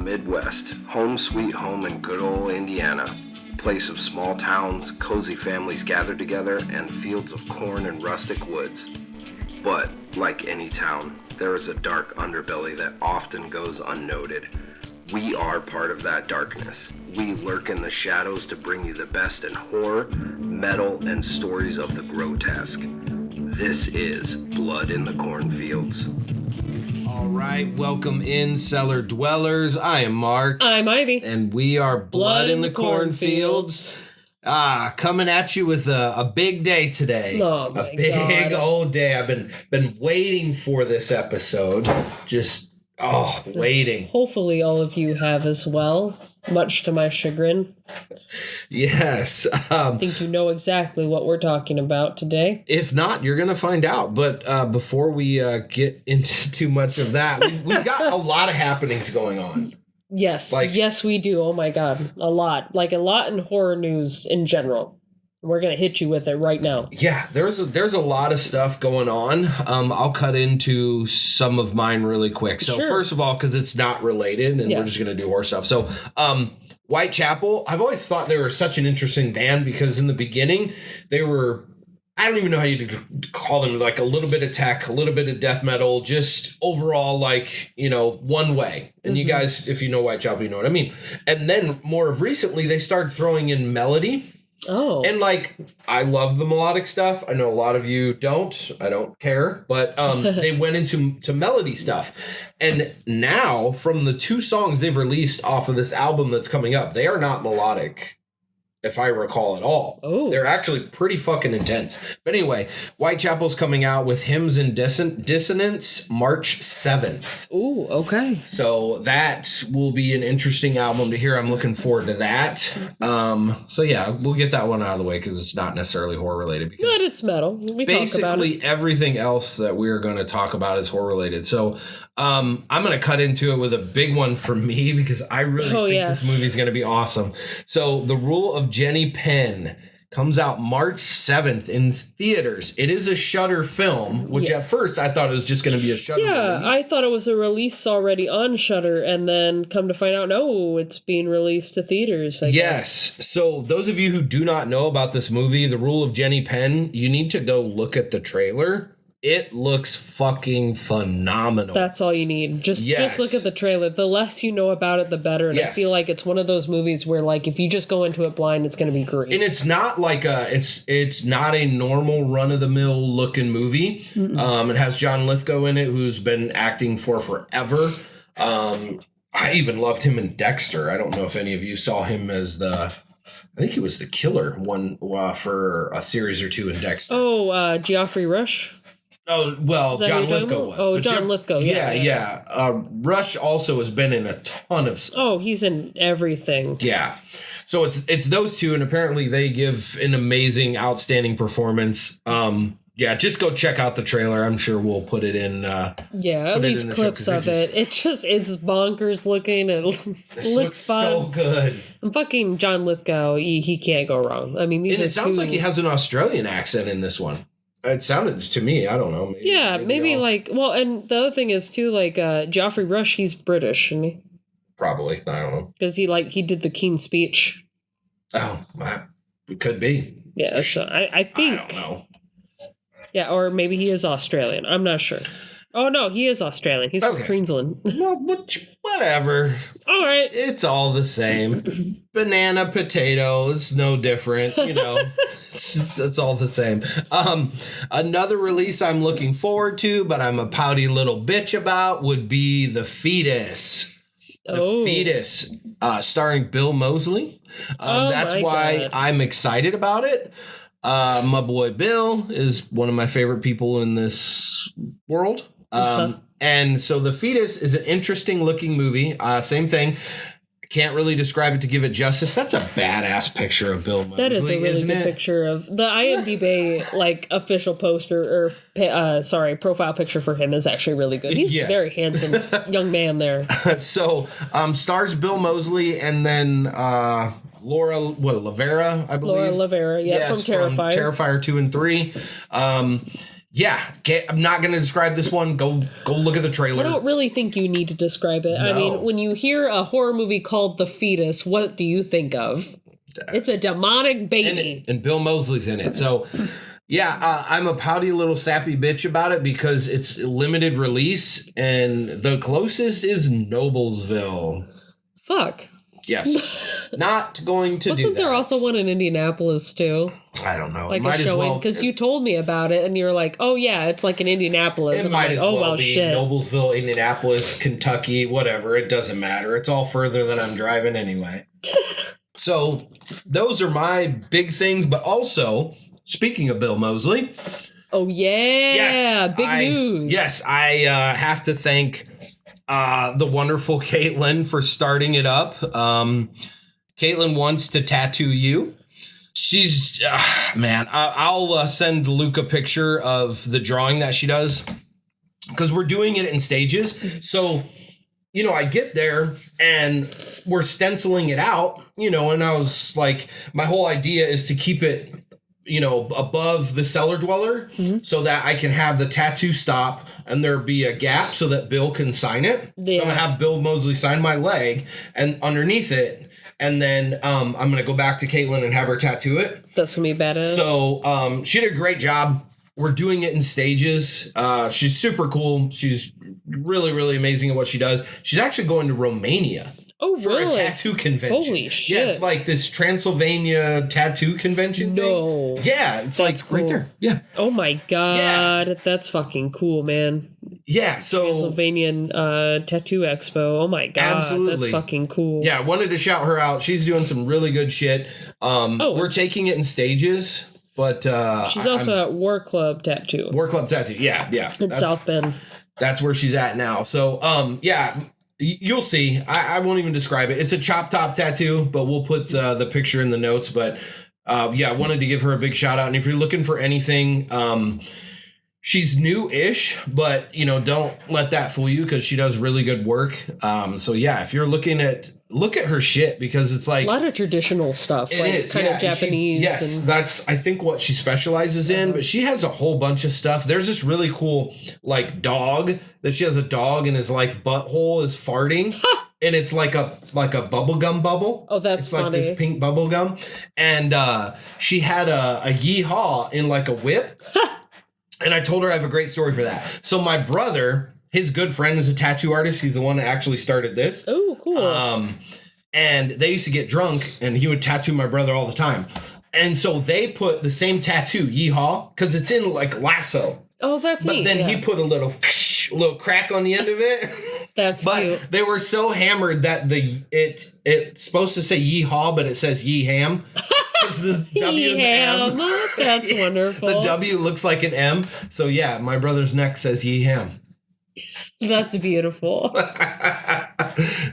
Midwest, home sweet home in good old Indiana. Place of small towns, cozy families gathered together, and fields of corn and rustic woods. But, like any town, there is a dark underbelly that often goes unnoted. We are part of that darkness. We lurk in the shadows to bring you the best in horror, metal, and stories of the grotesque. This is Blood in the Cornfields. All right, welcome in, cellar dwellers. I am Mark. I'm Ivy. And we are Blood in the Cornfields. Coming at you with a big day today. Oh my a big God. old day. I've been waiting for this episode. Waiting. Hopefully all of you have as well, much to my chagrin. Yes. I think you know exactly what we're talking about today. If not, you're going to find out. But before we get into too much of that, we've got a lot of happenings going on. Yes. Yes, we do. Oh my God. A lot. Like a lot in horror news in general. We're going to hit you with it right now. Yeah, there's a lot of stuff going on. I'll cut into some of mine really quick. So Sure. First of all, because it's not related and we're just going to do horror stuff. So Whitechapel, I've always thought they were such an interesting band because in the beginning they were, I don't even know how you call them, like a little bit of tech, a little bit of death metal, just overall like, one way. And you guys, if you know Whitechapel, you know what I mean. And then more of recently, they started throwing in melody. Oh. And I love the melodic stuff. I know a lot of you don't. I don't care. But they went into melody stuff. And now, from the 2 songs they've released off of this album that's coming up, they are not melodic, if I recall at all. Oh. They're actually pretty fucking intense. But anyway, Whitechapel's coming out with Hymns and Dissonance March 7th. Ooh, okay. So that will be an interesting album to hear. I'm looking forward to that. So yeah, we'll get that one out of the way because it's not necessarily horror related. Because But it's metal. We talk about basically it. everything else that we're going to talk about is horror related. So I'm going to cut into it with a big one for me because I really think this movie is going to be awesome. So The Rule of Jenny Penn comes out March 7th in theaters. It is a Shudder film, which at first I thought it was just going to be a Shudder release. I thought it was a release already on Shudder, and then come to find out, no, it's being released to theaters, I guess. So those of you who do not know about this movie, The Rule of Jenny Penn, you need to go look at the trailer. It looks fucking phenomenal. That's all you need. Just look at the trailer. The less you know about it, the better. And I feel like it's one of those movies where, if you just go into it blind, it's going to be great. And it's not like it's not a normal run of the mill looking movie. It has John Lithgow in it, who's been acting for forever. I even loved him in Dexter. I don't know if any of you saw him as I think he was the killer one for a series or 2 in Dexter. Oh, Geoffrey Rush. Oh, well, John Lithgow was. Oh, John Lithgow, yeah. Rush also has been in a ton of stuff. Oh, he's in everything. Yeah. So it's those 2, and apparently they give an amazing, outstanding performance. Just go check out the trailer. I'm sure we'll put it in. At least clips of it. It's bonkers looking. It looks fun. So good. And fucking John Lithgow, he can't go wrong. I mean, it sounds like he has an Australian accent in this one. It sounded to me, I don't know. Maybe and the other thing is too, Geoffrey Rush, he's British, isn't he? Probably, I don't know. Because he did the King's Speech. Oh, it could be. Yeah, so I think. I don't know. Yeah, or maybe he is Australian. I'm not sure. Oh, no, he is Australian. He's from Queensland. No, whatever. All right. It's all the same. Banana, potato, it's no different, it's all the same. Another release I'm looking forward to, but I'm a pouty little bitch about, would be The Fetus. The Fetus, starring Bill Moseley. That's why God. I'm excited about it. My boy Bill is one of my favorite people in this world. And so The Fetus is an interesting looking movie. Same thing. Can't really describe it to give it justice. That's a badass picture of Bill Moseley. That is a really good picture of the IMDb official poster profile picture for him is actually really good. He's a very handsome young man there. So stars Bill Moseley and then Laura Lavera, I believe. Laura Lavera, from Terrifier. From Terrifier 2 and 3. Yeah, I'm not going to describe this one. Go look at the trailer. I don't really think you need to describe it. No. I mean, when you hear a horror movie called The Fetus, what do you think of? It's a demonic baby. And Bill Moseley's in it. So, yeah, I'm a pouty little sappy bitch about it because it's limited release, and the closest is Noblesville. Fuck. Yes. Not going to do that. Wasn't there also one in Indianapolis, too? I don't know. Like a showing? Because you told me about it, and you're like, oh, yeah, it's like in Indianapolis. It might as well be Noblesville, Indianapolis, Kentucky, whatever. It doesn't matter. It's all further than I'm driving anyway. So those are my big things. But also, speaking of Bill Moseley. Oh, yeah. Yes, big news. Yes, I have to thank the wonderful Caitlin for starting it up. Caitlin wants to tattoo you. She's, man, I'll send Luke a picture of the drawing that she does because we're doing it in stages. So, you know, I get there and we're stenciling it out, you know, and I was like, my whole idea is to keep it, you know, above the cellar dweller so that I can have the tattoo stop and there be a gap so that Bill can sign it. Yeah. So I'm going to have Bill Moseley sign my leg and underneath it. And then I'm going to go back to Caitlin and have her tattoo it. That's going to be badass. So she did a great job. We're doing it in stages. She's super cool. She's really, really amazing at what she does. She's actually going to Romania. Oh, for really? a tattoo convention. Holy shit. Yeah, it's like this Transylvania tattoo convention thing. Yeah, it's like cool. Right there. Yeah. Oh my God. Yeah. That's fucking cool, man. Yeah, so Transylvanian Tattoo Expo. Oh my God. Absolutely. That's fucking cool. Yeah, I wanted to shout her out. She's doing some really good shit. We're taking it in stages, but she's also at War Club Tattoo. War Club Tattoo. Yeah. In South Bend. That's where she's at now. So, yeah. You'll see. I won't even describe it. It's a chop top tattoo, but we'll put the picture in the notes. But yeah, I wanted to give her a big shout out. And if you're looking for anything, she's new-ish, but you know, don't let that fool you because she does really good work. So yeah, if you're look at her shit because it's like a lot of traditional stuff. It is kind of Japanese. That's I think what she specializes in. But she has a whole bunch of stuff. There's this really cool like dog that she has a dog and his like butthole is farting. And it's like a bubblegum bubble. Oh, that's funny. It's like this pink bubblegum. And she had a yeehaw in like a whip. And I told her I have a great story for that. So my brother, his good friend is a tattoo artist. He's the one that actually started this. Oh, cool. And they used to get drunk and he would tattoo my brother all the time. And so they put the same tattoo, yeehaw, because it's in like lasso. Oh, that's neat. But then he put a little crack on the end of it. That's cute. But they were so hammered that it's supposed to say yeehaw, but it says yee-ham. It's the W and the M. That's wonderful. The W looks like an M. So yeah, my brother's neck says yee-ham. That's beautiful.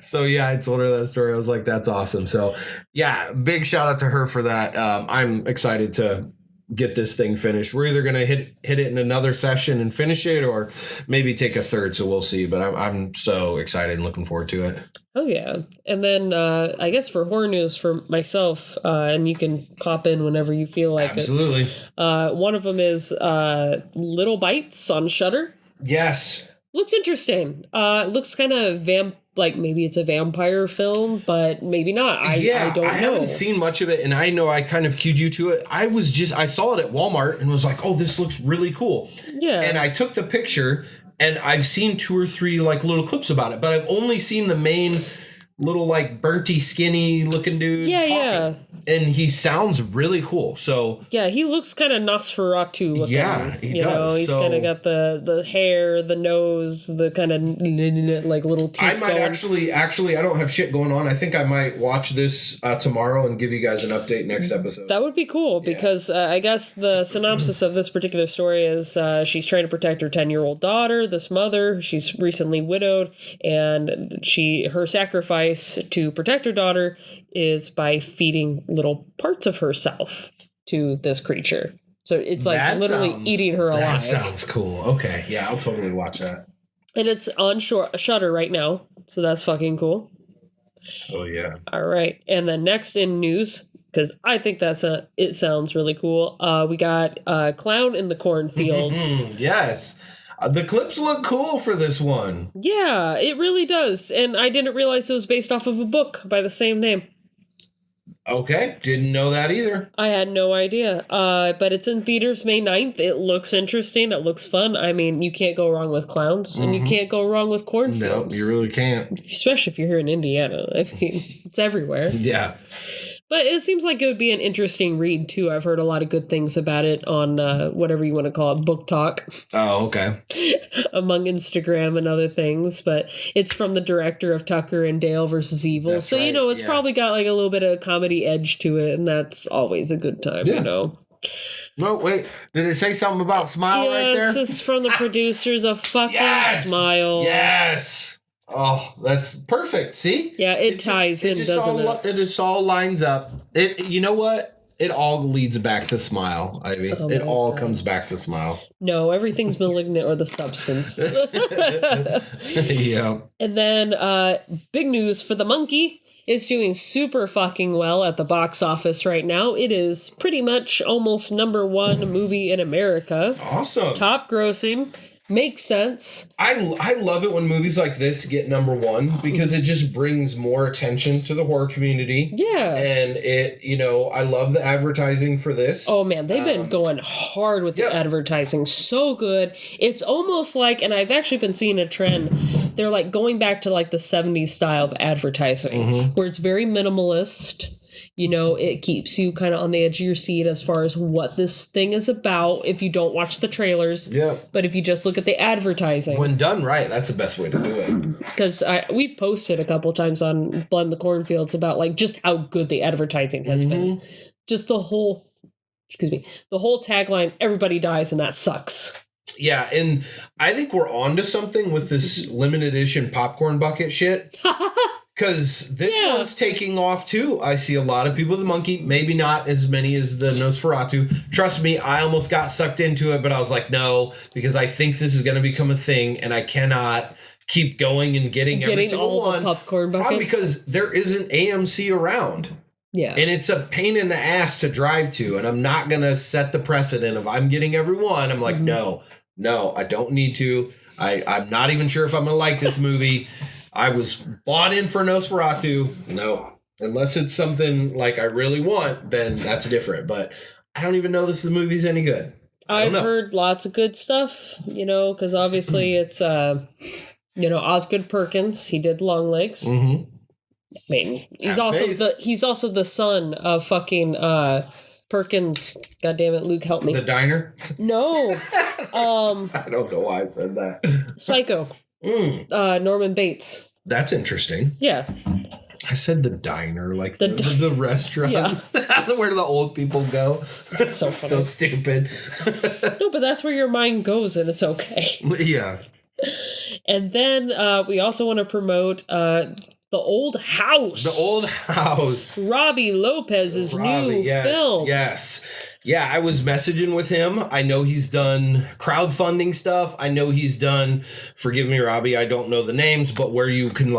So yeah, I told her that story. I was like, that's awesome. So yeah, big shout out to her for that. I'm excited to get this thing finished. We're either gonna hit it in another session and finish it, or maybe take a third. So we'll see. But I'm so excited and looking forward to it. Oh yeah, and then I guess for horror news for myself, and you can pop in whenever you feel like Absolutely. it. One of them is Little Bites on Shudder. Yes, looks interesting. Looks kind of like maybe it's a vampire film, but maybe not. I don't know. I haven't seen much of it, and I know I kind of cued you to it. I saw it at Walmart and was like, oh, this looks really cool. Yeah. And I took the picture, and I've seen 2 or 3 like little clips about it, but I've only seen the main little like burnty, skinny looking dude talking. Yeah. And he sounds really cool. So yeah, he looks kind of Nosferatu looking. Yeah, he does. He's kind of got the hair, the nose, the kind of like little teeth. I might actually, I don't have shit going on. I think I might watch this tomorrow and give you guys an update next episode. That would be cool because I guess the synopsis of this particular story is she's trying to protect her 10-year-old daughter, this mother. She's recently widowed, and her sacrifice to protect her daughter is by feeding little parts of herself to this creature. So it's like literally eating her alive. That sounds cool. Okay. Yeah, I'll totally watch that. And it's on Shudder right now. So that's fucking cool. Oh, yeah. All right. And then next in news, because I think it sounds really cool. We got Clown in the Cornfields. Yes. The clips look cool for this one. Yeah, it really does. And I didn't realize it was based off of a book by the same name. Okay, didn't know that either. I had no idea. But it's in theaters May 9th. It looks interesting. It looks fun. I mean, you can't go wrong with clowns, and you can't go wrong with cornfields. No, you really can't. Especially if you're here in Indiana. I mean, it's everywhere. Yeah. But it seems like it would be an interesting read, too. I've heard a lot of good things about it on whatever you want to call it, Book Talk. Oh, okay. Among Instagram and other things. But it's from the director of Tucker and Dale versus Evil. That's so, right, it's probably got like a little bit of comedy edge to it. And that's always a good time, No, wait. Did it say something about Smile right there? Yes, it's from the producers of fucking Smile. Yes. Oh, that's perfect. See? Yeah, it ties in, doesn't it? It just all lines up. You know what? It all leads back to Smile, Ivy. It all comes back to Smile. No, everything's malignant or the substance. Yeah. And then big news for The Monkey. Is doing super fucking well at the box office right now. It is pretty much almost #1 movie in America. Awesome. Top grossing. Makes sense. I love it when movies like this get #1 because it just brings more attention to the horror community. Yeah. And I love the advertising for this. Oh man, they've been going hard with the advertising. So good. It's almost like, and I've actually been seeing a trend, they're like going back to like the 70s style of advertising where it's very minimalist. It keeps you kind of on the edge of your seat as far as what this thing is about if you don't watch the trailers. Yeah. But if you just look at the advertising. When done right, that's the best way to do it. Because we've posted a couple times on Blood in the Cornfields about like just how good the advertising has been. Just the whole tagline, everybody dies and that sucks. Yeah, and I think we're onto something with this limited edition popcorn bucket shit. Because this one's taking off, too. I see a lot of people with the monkey. Maybe not as many as the Nosferatu. Trust me, I almost got sucked into it, but I was like, no, because I think this is going to become a thing, and I cannot keep going and getting every single all one. The popcorn buckets. Probably because there isn't AMC around. Yeah. And it's a pain in the ass to drive to, and I'm not going to set the precedent of I'm getting every one. I'm like, no, I don't need to. I'm not even sure if I'm going to like this movie. I was bought in for Nosferatu. No. Unless it's something like I really want, then that's different. But I don't even know this movie's any good. I've heard lots of good stuff, because obviously it's, Osgood Perkins. He did Long Legs. I mean, he's also the son of fucking Perkins. God damn it, Luke, help me. The diner? No. I don't know why I said that. Psycho. Norman Bates. That's interesting. Yeah. I said the diner, like the restaurant. Yeah. Where do the old people go? That's so funny. So stupid. No, but that's where your mind goes, and it's okay. Yeah. And then we also want to promote The Old House. The Old House. Robbie Lopez's new film. Yes. Yeah, I was messaging with him. I know he's done crowdfunding stuff. I know he's done, forgive me, Robbie, I don't know the names, but where you can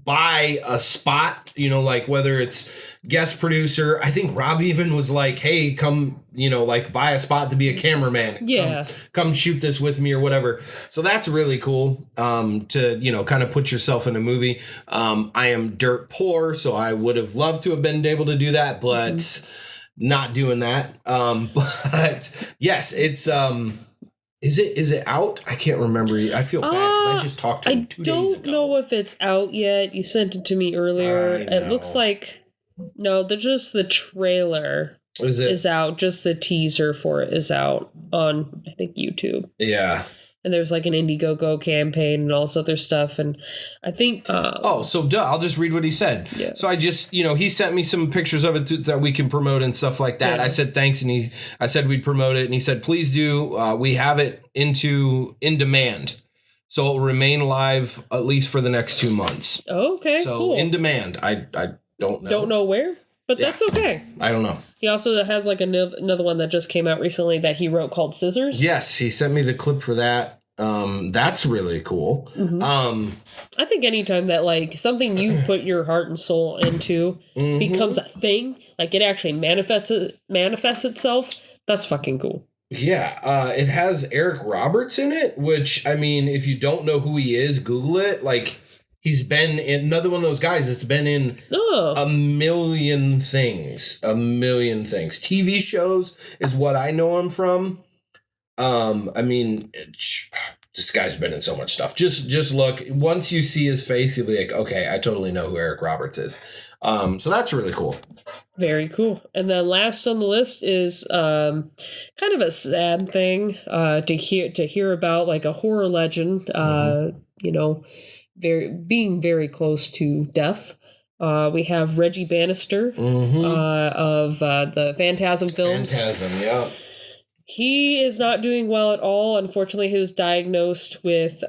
buy a spot, like whether it's guest producer. I think Rob even was like, hey, come, buy a spot to be a cameraman. Yeah. Come shoot this with me or whatever. So that's really cool to, kind of put yourself in a movie. I am dirt poor, so I would have loved to have been able to do that, but not doing that. But yes, it's... Is it out? I can't remember. I feel bad because I just talked to him 2 days ago. I don't know if it's out yet. You sent it to me earlier. It looks like... No, just the trailer is out. Just the teaser for it is out on, I think, YouTube. Yeah. And there's like an Indiegogo campaign and all this other stuff. And I think... I'll just read what he said. Yeah. So I just, he sent me some pictures of it that we can promote and stuff like that. Yeah. I said thanks, and I said we'd promote it. And he said, please do. We have it in demand. So it will remain live at least for the next 2 months. Okay, so cool. In demand. I don't know. Don't know where? But that's okay. I don't know. He also has like another one that just came out recently that he wrote called Scissors. Yes, he sent me the clip for that. That's really cool. I think anytime that like something you put your heart and soul into becomes a thing, like it actually manifests itself, that's fucking cool. Yeah, it has Eric Roberts in it, which, I mean, if you don't know who he is, Google it. Like, he's been in another one of those guys that's been in a million things. A million things. TV shows is what I know him from. I mean, this guy's been in so much stuff. Just look. Once you see his face, you'll be like, okay, I totally know who Eric Roberts is. So that's really cool. Very cool. And then last on the list is kind of a sad thing to hear about, like a horror legend, you know, being very close to death. We have Reggie Bannister of the Phantasm films. Phantasm, yeah. He is not doing well at all. Unfortunately, he was diagnosed with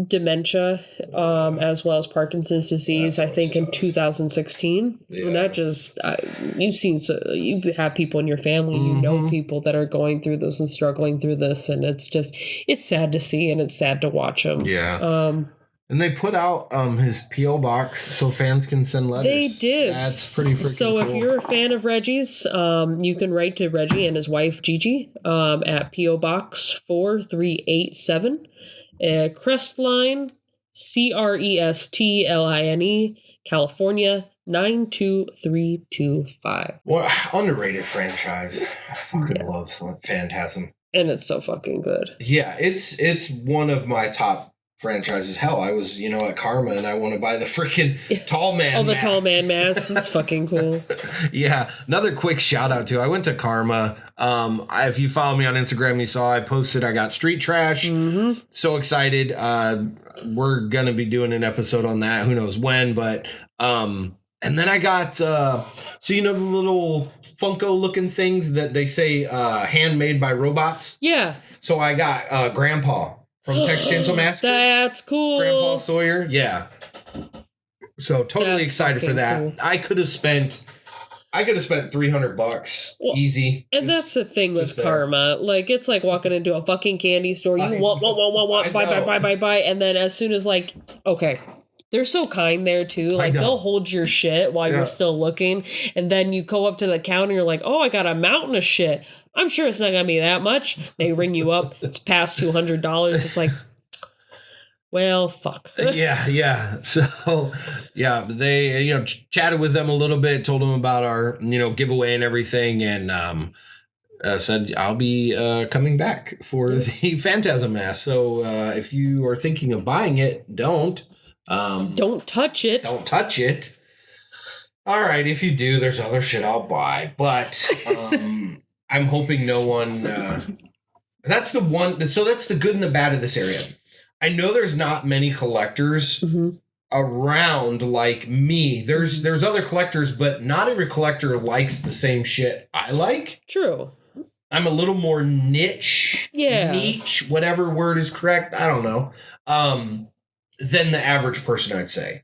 dementia as well as Parkinson's disease, I think, in 2016. Yeah. And that just, you have people in your family, you know people that are going through this and struggling through this. And it's sad to see and it's sad to watch them. Yeah. And they put out his P.O. box so fans can send letters. They did. That's pretty freaking cool. So if you're a fan of Reggie's, you can write to Reggie and his wife Gigi at P.O. Box 4387, Crestline, Crestline, California 92325. What underrated franchise. I fucking love Phantasm. And it's so fucking good. Yeah, it's one of my top franchises. Hell, I was, at Karma and I want to buy the freaking tall man mask. Tall man mask. That's fucking cool. Yeah. Another quick shout out to, I went to Karma. If you follow me on Instagram, you saw I posted, I got Street Trash. So excited. We're going to be doing an episode on that. Who knows when, but, and then I got, so the little Funko looking things that they say, handmade by robots. Yeah. So I got, Grandpa. From Texas Chainsaw Massacre. That's cool. Grandpa Sawyer. Yeah. So totally excited for that. Cool. I could have spent $300 easy. And that's the thing with Karma. Like, it's like walking into a fucking candy store. You want, buy. And then as soon as okay. They're so kind there too. Like they'll hold your shit while you're still looking. And then you go up to the counter, you're like, oh, I got a mountain of shit. I'm sure it's not going to be that much. They ring you up. It's past $200. It's like, well, fuck. Yeah. So, yeah, they, chatted with them a little bit, told them about our, giveaway and everything. And said, I'll be coming back for the Phantasm mask. So if you are thinking of buying it, don't touch it. Don't touch it. All right. If you do, there's other shit I'll buy. But, I'm hoping no one, that's the one. So that's the good and the bad of this area. I know there's not many collectors around like me. There's other collectors, but not every collector likes the same shit I like. True. I'm a little more niche, whatever word is correct. I don't know. Than the average person, I'd say.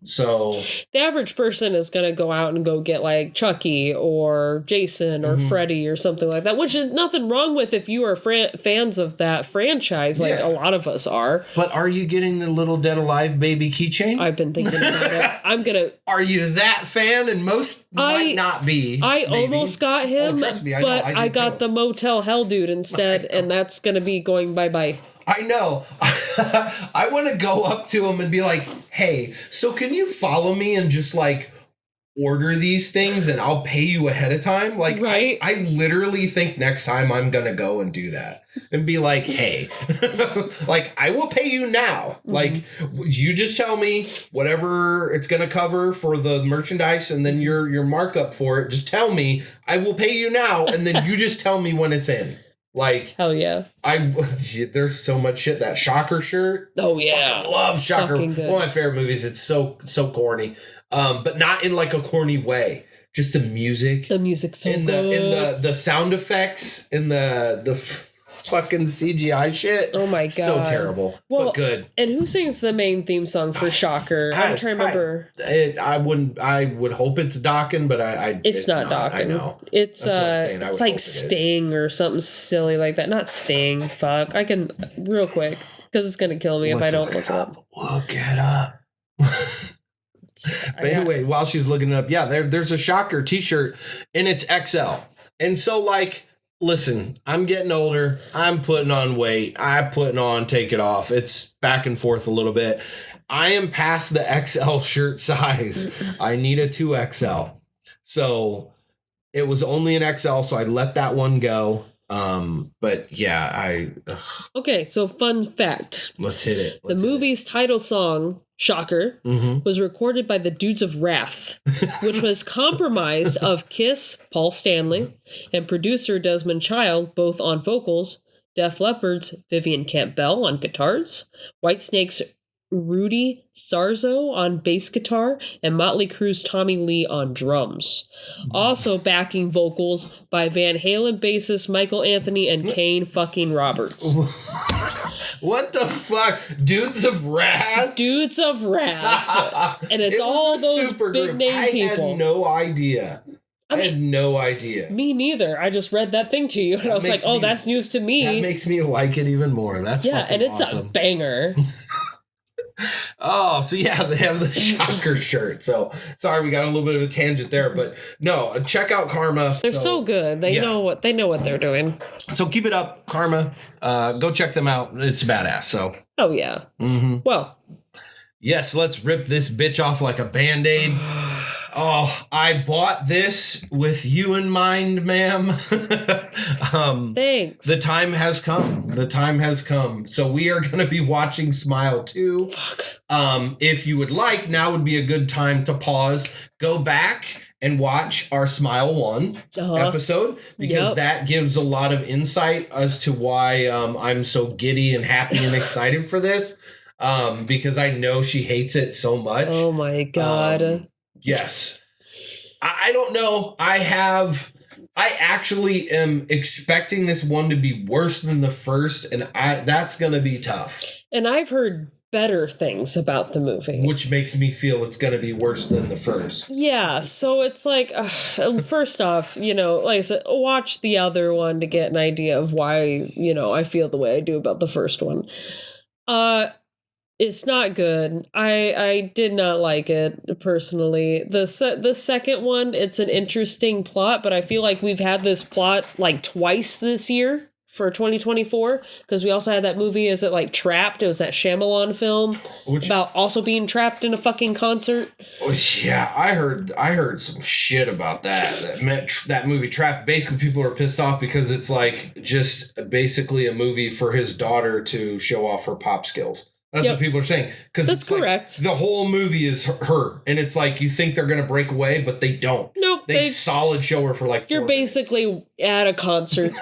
So the average person is going to go out and go get like Chucky or Jason or Freddy or something like that, which is nothing wrong with if you are fans of that franchise. Like a lot of us are. But are you getting the little Dead Alive baby keychain? I've been thinking about it. Are you that fan? And most might not be. I almost got him, trust me, I got the Motel Hell dude instead, and that's going to be going bye-bye. I know. I want to go up to him and be like, hey, so can you follow me and just order these things and I'll pay you ahead of time? Right. I literally think next time I'm going to go and do that and be like, hey, I will pay you now. You just tell me whatever it's going to cover for the merchandise and then your markup for it. Just tell me, I will pay you now. And then you just tell me when it's in. Hell yeah. There's so much shit. That Shocker shirt. Oh yeah. Fucking love Shocker. One of my favorite movies. It's so corny. But not in a corny way. Just the music. The music's so good. The sound effects and the fucking CGI shit. Oh my god. So terrible. Well, but good. And who sings the main theme song for Shocker? I'm trying to remember. I would hope it's Dokken, but it's not Dokken. I know. It's like Sting or something silly like that. Not Sting. Fuck. I can real quick because it's gonna kill me if I don't look it up. Look it up. But anyway, while she's looking it up, yeah, there's a Shocker t-shirt and it's XL. And so like, listen, I'm getting older. I'm putting on weight. I'm putting on, take it off. It's back and forth a little bit. I am past the XL shirt size. I need a 2XL. So it was only an XL, so I let that one go. But yeah, Okay, so fun fact. Let's hit it. The movie's title song, Shocker, was recorded by the Dudes of Wrath, which was compromised of Kiss, Paul Stanley, and producer Desmond Child, both on vocals, Def Leppard's Vivian Campbell on guitars, Whitesnake's Rudy Sarzo on bass guitar, and Motley Crue's Tommy Lee on drums. Also backing vocals by Van Halen bassist Michael Anthony and Kane fucking Roberts. What the fuck? Dudes of Wrath? Dudes of Wrath. And it's all those big name people. I had no idea. I had no idea. Me neither. I just read that thing to you and I was like, oh, that's news to me. That makes me like it even more. That's fucking and it's awesome. a banger. Oh, so yeah, they have the Shocker shirt. So sorry, we got a little bit of a tangent there, but no, check out Karma. They're so good. They know what they're doing. So keep it up, Karma. Go check them out. It's badass. So. Oh yeah. Mm-hmm. Well. Yes, let's rip this bitch off like a Band-Aid. Oh, I bought this with you in mind, ma'am. Thanks. The time has come. The time has come. So we are going to be watching Smile 2. Fuck. If you would like, now would be a good time to pause, go back and watch our Smile 1 episode, because that gives a lot of insight as to why I'm so giddy and happy and excited for this, because I know she hates it so much. Oh my God. Yes. I don't know. I actually am expecting this one to be worse than the first, and that's going to be tough. And I've heard better things about the movie, which makes me feel it's going to be worse than the first. Yeah, so it's like, first off, like I said, watch the other one to get an idea of why, I feel the way I do about the first one. It's not good. I did not like it personally. The second one, it's an interesting plot, but I feel like we've had this plot like twice this year for 2024, because we also had that movie, is it like Trapped? It was that Shyamalan film about also being trapped in a fucking concert. Oh, yeah, I heard some shit about that movie Trapped. Basically, people are pissed off because it's like just basically a movie for his daughter to show off her pop skills. That's what people are saying. Because that's correct. Like, the whole movie is her. And it's like you think they're going to break away, but they don't. Nope. They solid show her for like 4 You're basically minutes. At a concert.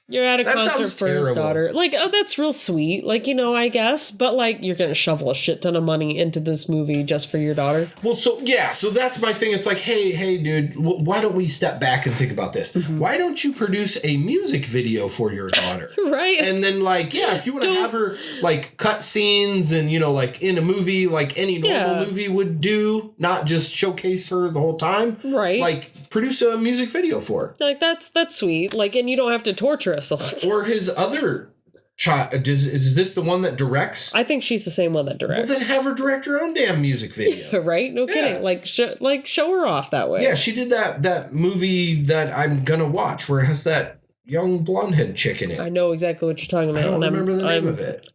You're at a concert for his daughter. Like, oh, that's real sweet. Like, I guess. But, like, you're going to shovel a shit ton of money into this movie just for your daughter. Well, so that's my thing. It's like, hey, dude, why don't we step back and think about this? Mm-hmm. Why don't you produce a music video for your daughter? Right. And then, like, if you want to have her, like, cut scenes and, like, in a movie, like any normal movie would do, not just showcase her the whole time. Right. Like, produce a music video for her. Like, that's sweet. Like, and you don't have to torture us all. Or his other child. Is this the one that directs? I think she's the same one that directs. Well, then have her direct her own damn music video. Right? No kidding. Like, show her off that way. Yeah, she did that movie that I'm gonna watch where it has that young blonde-head chick in it. I know exactly what you're talking about. I don't remember the name of it.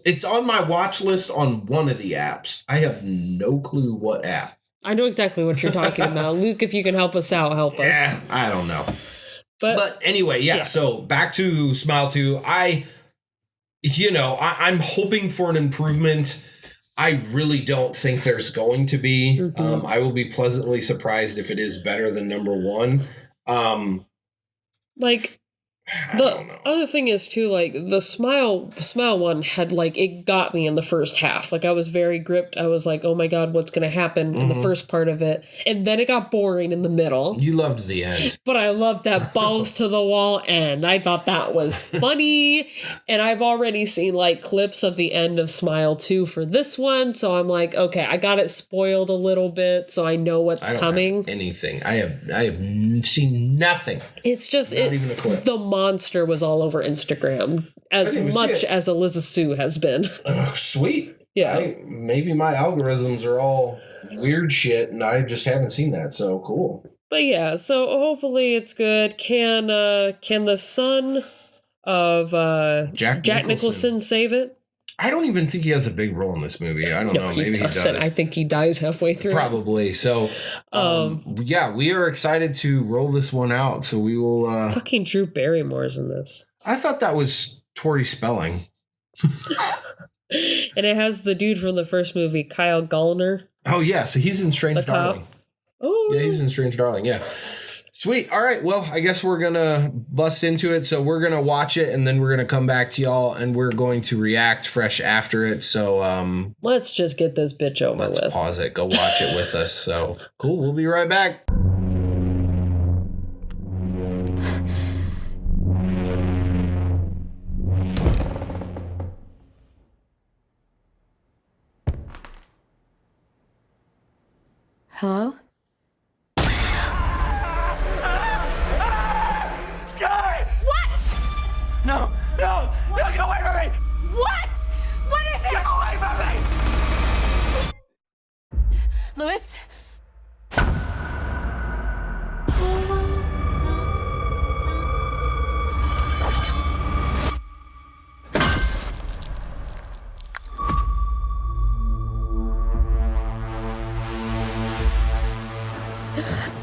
It's on my watch list on one of the apps. I have no clue what app. I know exactly what you're talking about. Luke, if you can help us out, help us. Yeah, I don't know. But anyway, so back to Smile 2. I'm hoping for an improvement. I really don't think there's going to be. Mm-hmm. I will be pleasantly surprised if it is better than number 1. The other thing is too, like the smile one had like it got me in the first half. Like I was very gripped. I was like, oh my god, what's gonna happen in the first part of it? And then it got boring in the middle. You loved the end. But I loved that balls to the wall end. I thought that was funny. And I've already seen like clips of the end of Smile 2 for this one. So I'm like, okay, I got it spoiled a little bit, so I know what's coming. Anything. I have seen nothing. It's just not even a clip. The monster was all over Instagram as much as Eliza Sue has been. Sweet. Yeah. Maybe my algorithms are all weird shit and I just haven't seen that. So cool. But yeah, so hopefully it's good. Can the son of Jack Nicholson save it? I don't even think he has a big role in this movie. I don't know. Maybe he does. I think he dies halfway through. Probably. So, yeah, we are excited to roll this one out. So we will. Fucking Drew Barrymore's in this. I thought that was Tori Spelling. And it has the dude from the first movie, Kyle Gallner. Oh, yeah. So he's in Strange Darling. Oh, yeah, he's in Strange Darling. Yeah. Sweet. All right. Well, I guess we're going to bust into it. So we're going to watch it and then we're going to come back to y'all and we're going to react fresh after it. So let's just get this bitch over with. Let's pause it. Go watch it with us. So cool. We'll be right back. Hello? No, get away from me! What? What is it? Get away from me! Louis?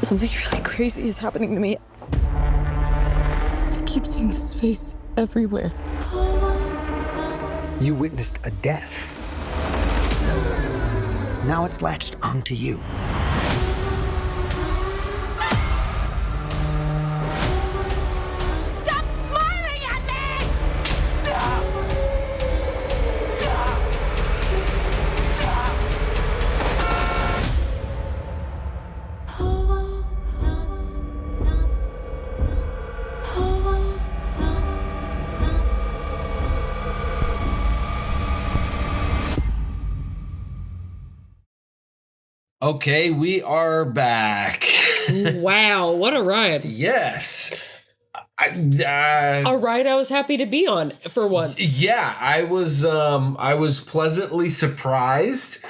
Something really crazy is happening to me. I keep seeing this face everywhere. You witnessed a death. Now it's latched onto you. Stop smiling at me! Okay, we are back. Wow, what a ride. Yes. A ride I was happy to be on for once. Yeah, I was pleasantly surprised.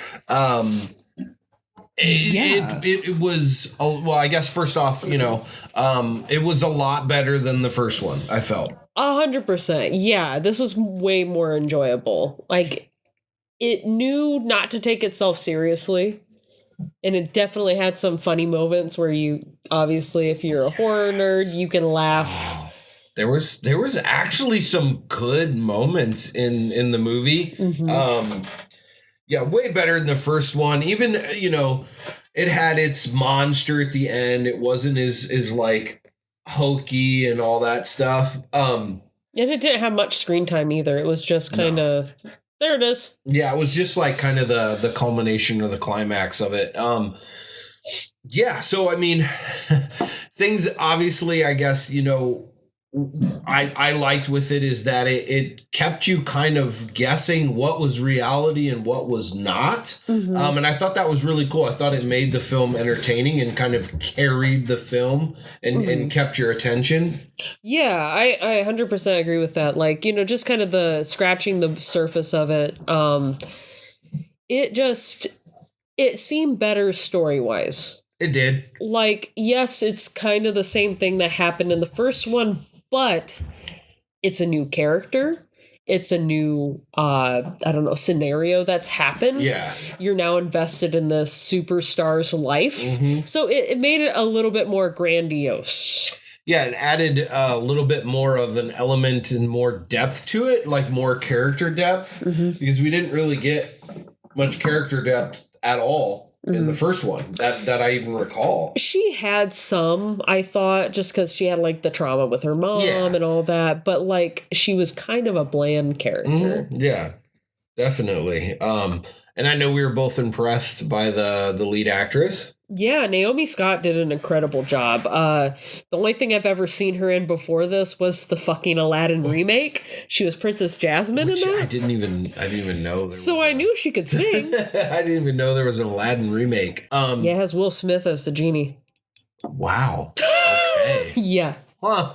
It was, well, I guess first off, it was a lot better than the first one, I felt. 100%. Yeah, this was way more enjoyable. Like, it knew not to take itself seriously. And it definitely had some funny moments where you, obviously, if you're a horror nerd, you can laugh. There was actually some good moments in the movie. Mm-hmm. Yeah, way better than the first one. Even, it had its monster at the end. It wasn't as like hokey and all that stuff. And it didn't have much screen time either. It was just kind of... There it is. Yeah, it was just like kind of the culmination or the climax of it. Yeah, so I mean, things obviously, I guess, I liked with it is that it kept you kind of guessing what was reality and what was not. Mm-hmm. And I thought that was really cool. I thought it made the film entertaining and kind of carried the film and kept your attention. Yeah, I 100% agree with that. Like, just kind of the scratching the surface of it. It seemed better story-wise. It did. Like, yes, it's kind of the same thing that happened in the first one, but it's a new character. It's a new, scenario that's happened. Yeah. You're now invested in this superstar's life. Mm-hmm. So it made it a little bit more grandiose. Yeah, it added a little bit more of an element and more depth to it, like more character depth, because we didn't really get much character depth at all in the first one that I even recall. She had some, I thought, just because she had like the trauma with her mom and all that, but like she was kind of a bland character. Yeah, definitely. And I know we were both impressed by the lead actress. Yeah, Naomi Scott did an incredible job. The only thing I've ever seen her in before this was the fucking Aladdin remake. She was Princess Jasmine in that. I didn't even know. So I knew she could sing. I didn't even know there was an Aladdin remake. Yeah, it has Will Smith as the genie. Wow. Okay. Yeah. Huh.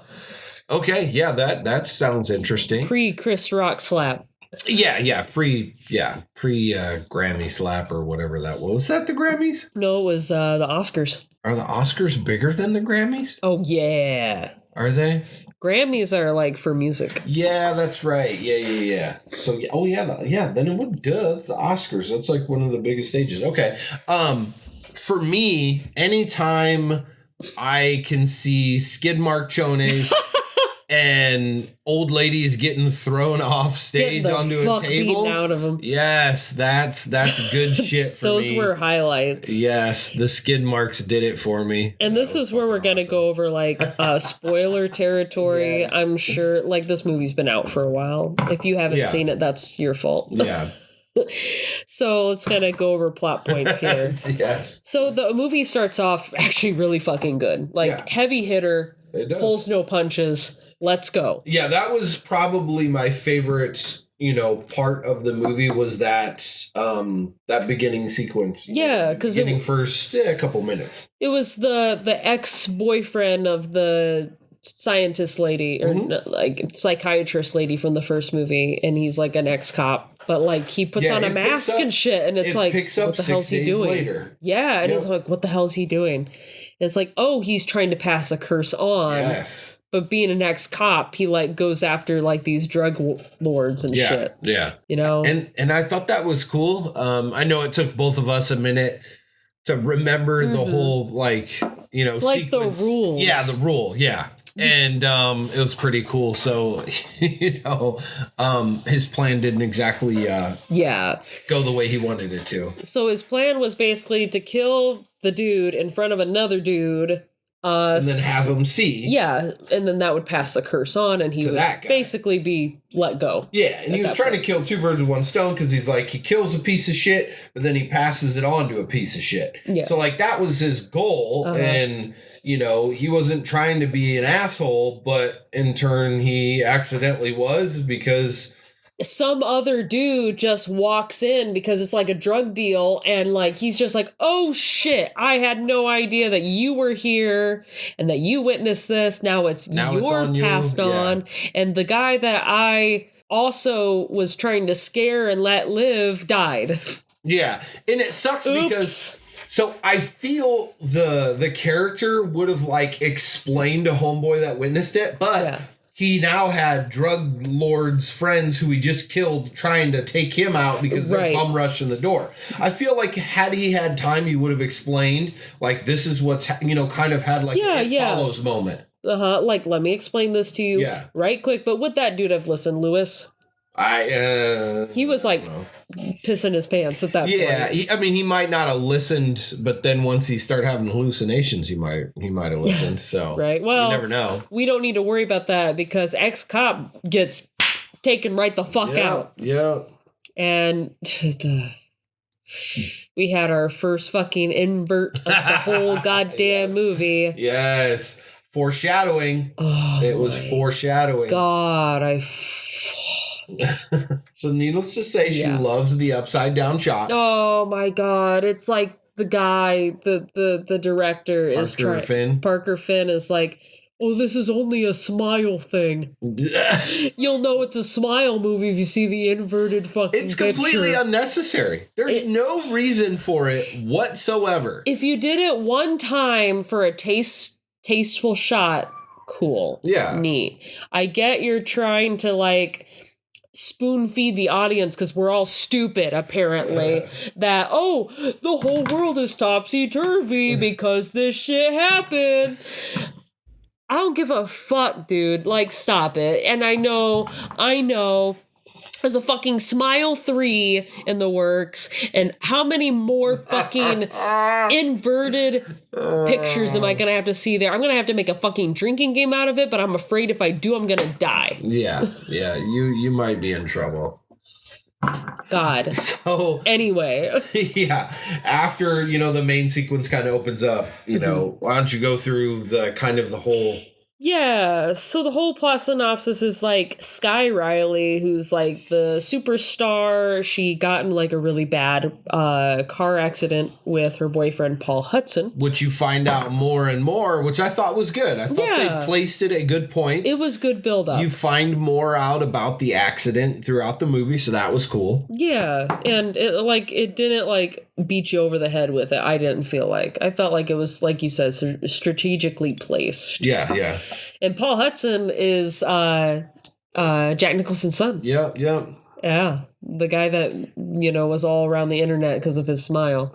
Okay. Yeah. That sounds interesting. Pre Chris Rock slap. Yeah. Pre Grammy slap or whatever that was. Was that the Grammys? No, it was the Oscars. Are the Oscars bigger than the Grammys? Oh yeah. Are they? Grammys are like for music. Yeah, that's right. Yeah. So, then it would, it's the Oscars. That's like one of the biggest stages. Okay. For me, anytime I can see skid mark chones and old ladies getting thrown off stage onto a table, out of them. Yes, that's good shit for Those me. were highlights. Yes, the skid marks did it for me. And this is where we're going to go over like spoiler territory. Yes. I'm sure like this movie's been out for a while. If you haven't seen it, that's your fault. Yeah. So let's kind of go over plot points here. Yes. So the movie starts off actually really fucking good. Like heavy hitter, pulls no punches. Let's go. Yeah, that was probably my favorite, part of the movie was that beginning sequence. Yeah, because beginning first a couple minutes. It was the ex-boyfriend of the scientist lady or like psychiatrist lady from the first movie, and he's like an ex-cop, but like he puts on a mask and shit, and it's like, what the hell's he doing? Later. Yeah, and it's like, what the hell's he doing? And it's like, oh, he's trying to pass a curse on. Yes. But being an ex-cop, he like goes after like these drug lords and shit. Yeah. And I thought that was cool. I know it took both of us a minute to remember the whole like sequence. The rules. Yeah, the rule. Yeah. And it was pretty cool. So, his plan didn't exactly go the way he wanted it to. So his plan was basically to kill the dude in front of another dude. And then have him see. Yeah, and then that would pass the curse on, and he would basically be let go. Yeah, and he was trying to kill two birds with one stone because he's like, he kills a piece of shit, but then he passes it on to a piece of shit. Yeah. So, like, that was his goal, and, he wasn't trying to be an asshole, but in turn, he accidentally was because some other dude just walks in because it's like a drug deal, and like he's just like, oh shit, I had no idea that you were here and that you witnessed this. Now it's passed on. And the guy that I also was trying to scare and let live died. Yeah. And it sucks because so I feel the character would have like explained to homeboy that witnessed it, but he now had drug lords friends who he just killed trying to take him out because they're bum rushing the door. I feel like had he had time, he would have explained, like, this is what's, kind of had like a follows moment. Like, let me explain this to you right quick. But would that dude have listened, Lewis? He was like pissing his pants at that point. Yeah, he might not have listened, but then once he started having hallucinations, he might have listened. So right, well, you never know. We don't need to worry about that because ex-cop gets taken right the fuck out. Yeah, and we had our first fucking invert of the whole goddamn movie. Yes, foreshadowing. Oh, it was foreshadowing. God, So needless to say, she loves the upside down shots. Oh my God. It's like the guy, the director is trying. Parker Finn is like, oh, this is only a smile thing. You'll know it's a smile movie if you see the inverted fucking It's completely picture. Unnecessary. There's no reason for it whatsoever. If you did it one time for a tasteful shot, cool. Yeah. Neat. I get you're trying to like spoon feed the audience because we're all stupid apparently that the whole world is topsy-turvy because this shit happened. I don't give a fuck, dude. Like, stop it. And I know There's a fucking Smile 3 in the works, and how many more fucking inverted pictures am I gonna have to see there? I'm gonna have to make a fucking drinking game out of it, but I'm afraid if I do, I'm gonna die. Yeah, you might be in trouble. God. So anyway, yeah, after the main sequence kind of opens up, why don't you go through the kind of the whole. Yeah, so the whole plot synopsis is like Sky Riley, who's like the superstar. She got in like a really bad car accident with her boyfriend Paul Hudson. Which you find out more and more, which I thought was good. I thought they placed it at good points. It was good build-up. You find more out about the accident throughout the movie, so that was cool. Yeah, and it didn't beat you over the head with it. I didn't feel like. I felt like it was, like you said, strategically placed. Yeah. And Paul Hudson is Jack Nicholson's son. Yep. Yeah, the guy that was all around the internet because of his smile.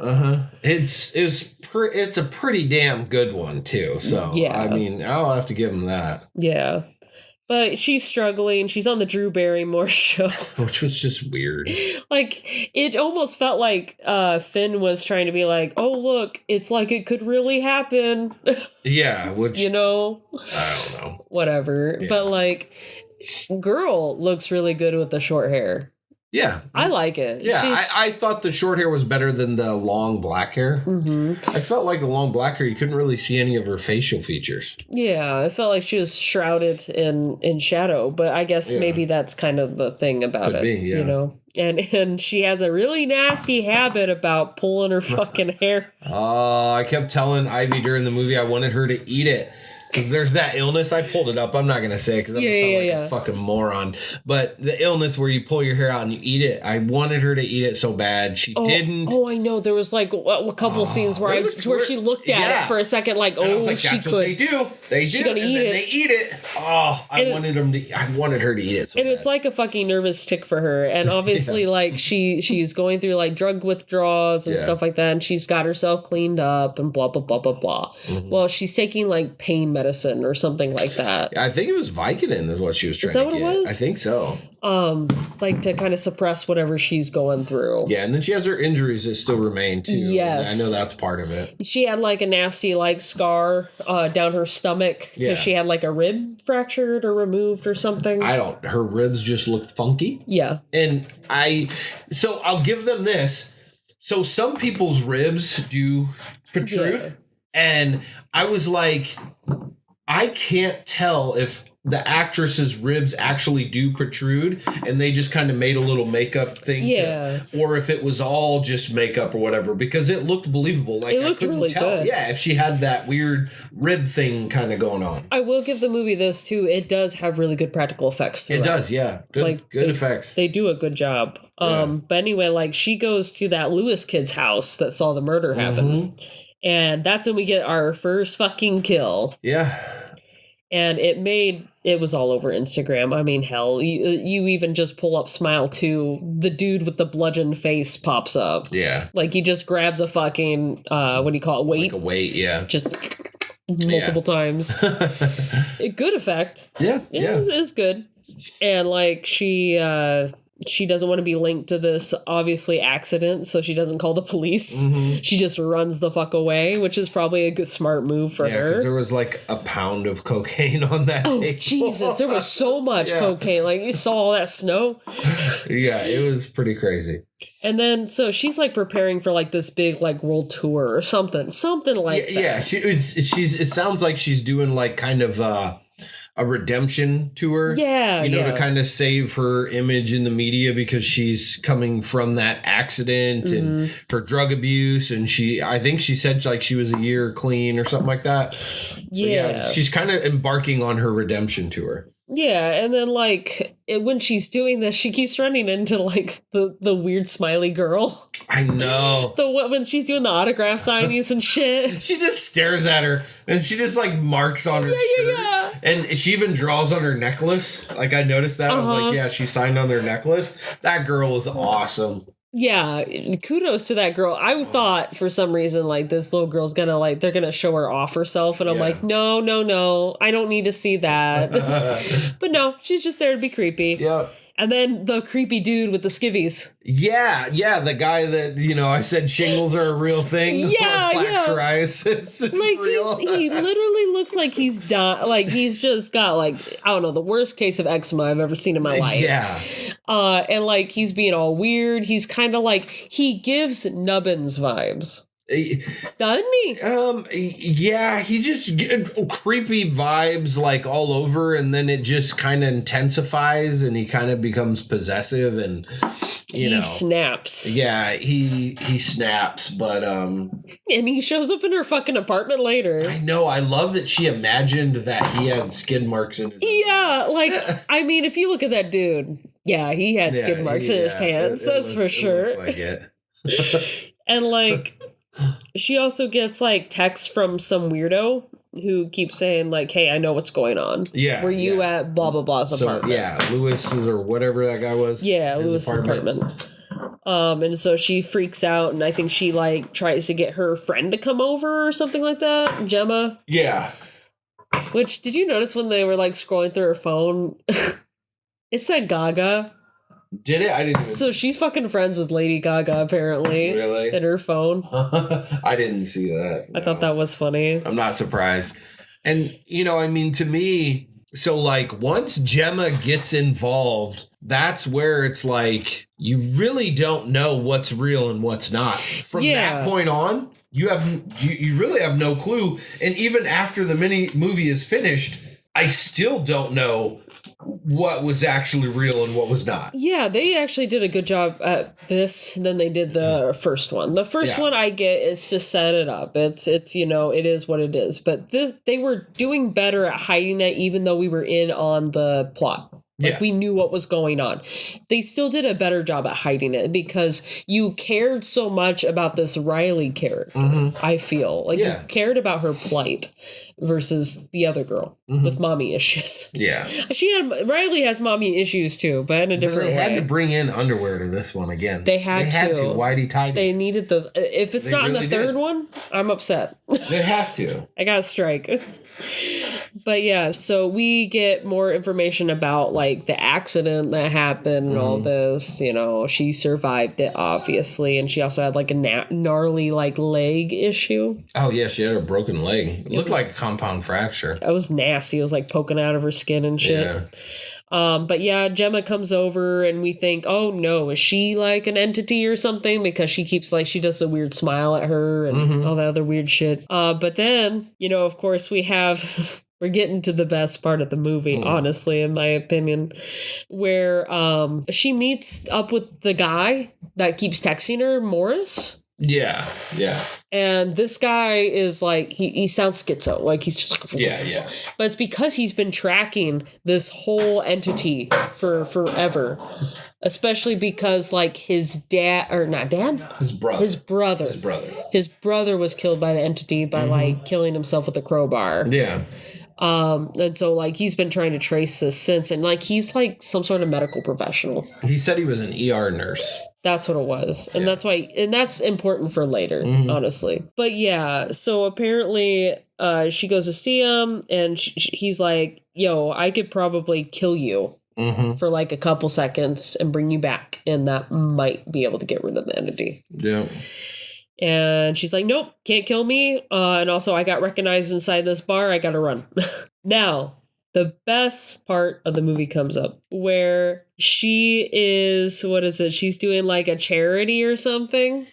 It's a pretty damn good one too. So yeah, I mean, I'll have to give him that. Yeah. But she's struggling. She's on the Drew Barrymore show. Which was just weird. It almost felt like Finn was trying to be like, oh, look, it's like it could really happen. Yeah, which... I don't know. Whatever. Yeah. But, girl looks really good with the short hair. Yeah. I like it. Yeah, I thought the short hair was better than the long black hair. Mm-hmm. I felt like the long black hair, you couldn't really see any of her facial features. Yeah, I felt like she was shrouded in shadow, but I guess maybe that's kind of the thing about it. Be, yeah. And she has a really nasty habit about pulling her fucking hair. Oh, I kept telling Ivy during the movie I wanted her to eat it. Because there's that illness. I pulled it up. I'm not going to say it because I'm going to sound like a fucking moron. But the illness where you pull your hair out and you eat it. I wanted her to eat it so bad. She didn't. Oh, I know. There was a couple scenes where she looked at it for a second she that's could. What they do. They do. She's going to eat it. They eat it. Oh, I wanted her to eat it so and bad. It's like a fucking nervous tick for her. And obviously she's going through drug withdrawals and stuff like that. And she's got herself cleaned up and blah, blah, blah, blah, blah. Mm-hmm. Well, she's taking pain medicine or something like that. I think it was Vicodin is what she was trying to get. Is that what it was? I think so. To kind of suppress whatever she's going through. Yeah, and then she has her injuries that still remain too. Yes. I know that's part of it. She had a nasty scar down her stomach because she had a rib fractured or removed or something. Her ribs just looked funky. Yeah. And so I'll give them this. So some people's ribs do protrude. Yeah. And I was like, I can't tell if the actress's ribs actually do protrude and they just kind of made a little makeup thing or if it was all just makeup or whatever, because it looked believable. It looked really good. Yeah, if she had that weird rib thing kind of going on. I will give the movie this too. It does have really good practical effects throughout. It does, yeah. Good effects. They do a good job. But anyway, she goes to that Lewis kid's house that saw the murder happen. And that's when we get our first fucking kill. Yeah. And it was all over Instagram. I mean, hell, you even just pull up Smile 2, the dude with the bludgeon face pops up. Yeah. He just grabs a fucking, what do you call it, weight? A weight, yeah. Just multiple times. Good effect. Yeah. It's good. And she doesn't want to be linked to this obviously accident, so she doesn't call the police. Mm-hmm. She just runs the fuck away, which is probably a good smart move for her. There was a pound of cocaine on that table. Jesus, there was so much cocaine. You saw all that snow. Yeah, it was pretty crazy. And then so she's preparing for this big world tour or something like that. Yeah, it sounds like she's doing kind of a redemption tour. Yeah. To kind of save her image in the media because she's coming from that accident and her drug abuse. And I think she said she was a year clean or something like that. So, yeah. She's kind of embarking on her redemption tour. Yeah, and then when she's doing this, she keeps running into the weird smiley girl. I know. When she's doing the autograph signings and shit. She just stares at her and she just marks on her shirt. Yeah. And she even draws on her necklace. I noticed that. I was like, she signed on their necklace. That girl was awesome. Yeah, kudos to that girl. I thought for some reason this little girl's gonna they're gonna show her off herself, and I'm no, I don't need to see that. But no, she's just there to be creepy. Yeah. And then the creepy dude with the skivvies. Yeah, the guy that, I said shingles are a real thing. Yeah, Plaque yeah. psoriasis is Like, real. he literally looks like he's done. Like, he's just got, like, I don't know, the worst case of eczema I've ever seen in my life. Yeah. And, like, he's being all weird. He's kind of like, he gives Nubbins vibes. Doesn't he? Yeah, he just creepy vibes like all over, and then it just kind of intensifies, and he kind of becomes possessive, and he snaps. Yeah, he snaps, but and he shows up in her fucking apartment later. I know. I love that she imagined that he had skid marks in his. Yeah, like I mean, if you look at that dude, yeah, he had skid marks in his pants. That's for sure. It looks like it. And like. She also gets, like, texts from some weirdo who keeps saying, like, hey, I know what's going on. Yeah. Were you at blah, blah, blah's apartment? Yeah, Lewis's or whatever that guy was. Yeah, Lewis's apartment. And so she freaks out, and I think she, like, tries to get her friend to come over or something like that. Gemma. Yeah. Which, did you notice when they were, like, scrolling through her phone? It said Gaga. Did it? I didn't. So she's fucking friends with Lady Gaga, apparently. Really? In her phone. I didn't see that. I thought that was funny. I'm not surprised. And, I mean, to me, so, like, once Gemma gets involved, that's where it's like, you really don't know what's real and what's not. From that point on, you really have no clue. And even after the movie is finished, I still don't know what was actually real and what was not. Yeah, they actually did a good job at this than they did the first one. The first one I get is to set it up. It's it is what it is. But they were doing better at hiding it, even though we were in on the plot. Like, we knew what was going on. They still did a better job at hiding it because you cared so much about this Riley character, I feel. Like, you cared about her plight versus the other girl with mommy issues. Yeah. Riley has mommy issues too, but in a different way. They had to bring in underwear to this one again. They had to. Whitey tighties. They needed those. If it's not in the third one, I'm upset. They have to. I got to strike. But yeah, so we get more information about, like, the accident that happened and all this. She survived it, obviously, and she also had, like, a gnarly, like, leg issue. Oh yeah, she had a broken leg. It looked like a compound fracture. It was nasty. It was, like, poking out of her skin and shit. Yeah. But yeah, Gemma comes over and we think, oh no, is she like an entity or something? Because she keeps she does a weird smile at her and all that other weird shit. But then, of course we have, we're getting to the best part of the movie, honestly, in my opinion, where she meets up with the guy that keeps texting her, Morris. Yeah. And this guy is like, he sounds schizo. Like, he's just like, yeah. But it's because he's been tracking this whole entity for forever. Especially because, like, his dad, or not dad? His brother was killed by the entity by, like, killing himself with a crowbar. Yeah. And so, like, he's been trying to trace this since, and, like, he's, like, some sort of medical professional. He said he was an ER nurse. That's what it was. And that's why, and that's important for later, honestly. But yeah, so apparently she goes to see him and he's like, yo, I could probably kill you for like a couple seconds and bring you back. And that might be able to get rid of the entity. Yeah. And she's like, nope, can't kill me. And also I got recognized inside this bar. I got to run. Now, the best part of the movie comes up where she is, what is it? She's doing like a charity or something.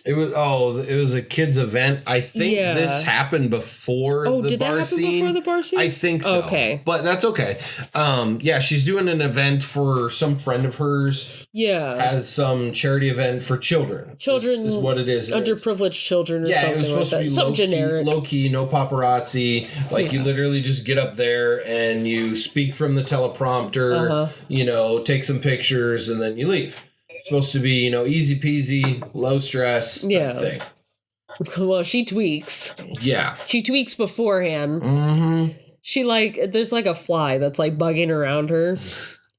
It was a kids event. I think this happened before the bar scene. Oh, did that happen before the bar scene? I think so. Okay. But that's okay. Yeah, she's doing an event for some friend of hers. Yeah. Has some charity event for children. Children is what it is. Underprivileged children or something. Yeah, it was supposed to be something generic. Low key, no paparazzi. Like, you literally just get up there and you speak from the teleprompter, take some pictures, and then you leave. Supposed to be, easy peasy, low stress type thing. Well, she tweaks. Yeah. She tweaks beforehand. She there's like a fly that's like bugging around her.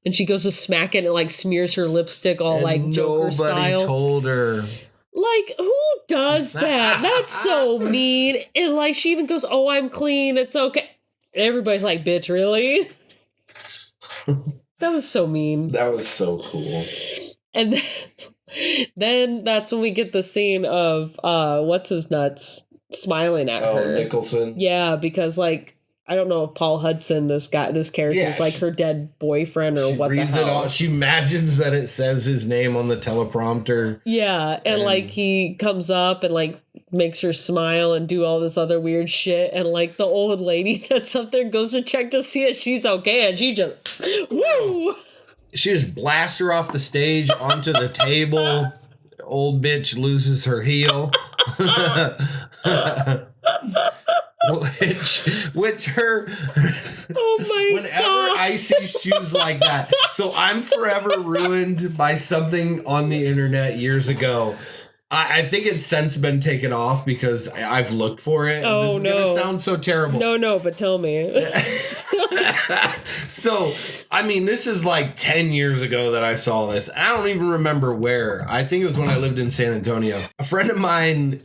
And she goes to smack it and like smears her lipstick all like Joker style. Nobody told her. Like, who does that? That's so mean. And like, she even goes, oh, I'm clean. It's okay. Everybody's like, bitch, really? That was so mean. That was so cool. And then that's when we get the scene of what's his nuts smiling at her. Nicholson. Yeah, because like I don't know if Paul Hudson, this character is like her dead boyfriend or what the hell. It all. She imagines that it says his name on the teleprompter. Yeah, and like he comes up and like makes her smile and do all this other weird shit, and like the old lady that's up there goes to check to see if she's okay, and she just woo. She just blasts her off the stage onto the table. Old bitch loses her heel. which her oh my whenever God. I see shoes like that, so I'm forever ruined by something on the internet years ago. I think it's since been taken off because I've looked for it. Oh, this is gonna sound so terrible. No, but tell me. So, I mean, this is like 10 years ago that I saw this. I don't even remember where. I think it was when I lived in San Antonio. A friend of mine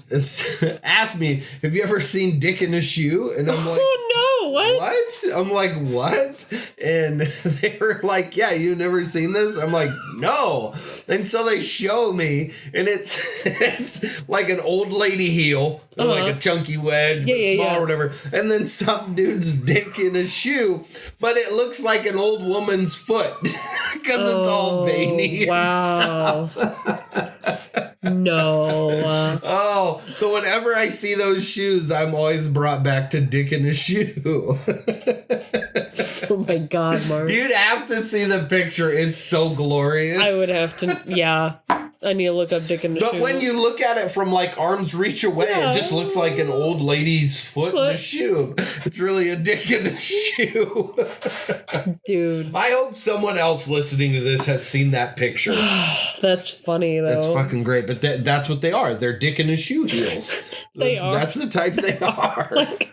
asked me, have you ever seen Dick in a Shoe? And I'm like, oh no, what? I'm like, what? And they were like, yeah, you've never seen this? I'm like, no. And so they show me, and it's like an old lady heel, or like a chunky wedge, but small or whatever. And then some dude's dick in a shoe, but it looks like an old woman's foot because it's all veiny and stuff. No. Oh, so whenever I see those shoes, I'm always brought back to Dick in a Shoe. Oh my God, Mark. You'd have to see the picture. It's so glorious. I would have to, yeah. I need to look up Dick in the Shoe. But when you look at it from like arm's reach away, it just looks like an old lady's foot in a shoe. It's really a dick in a shoe. Dude. I hope someone else listening to this has seen that picture. That's funny, though. That's fucking great. But that's what they are. They're dick in a shoe heels. They are. That's the type they are. Like,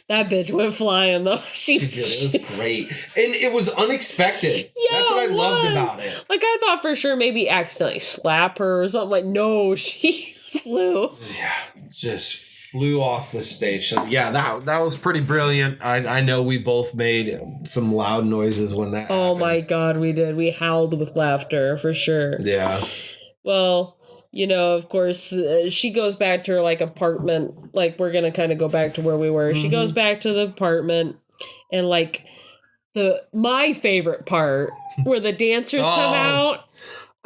that bitch went flying, though. She did. It was great. And it was unexpected. Yeah, that's what I loved about it. Like, I thought for sure maybe accidentally slap her or something. Like, no, she flew. Yeah, just flew off the stage. So, yeah, that was pretty brilliant. I know we both made some loud noises when that happened. My God, we did. We howled with laughter, for sure. Yeah. Well, you know, of course, she goes back to her, like, apartment. Like, we're going to kind of go back to where we were. She goes back to the apartment, and, like, my favorite part, where the dancers come out.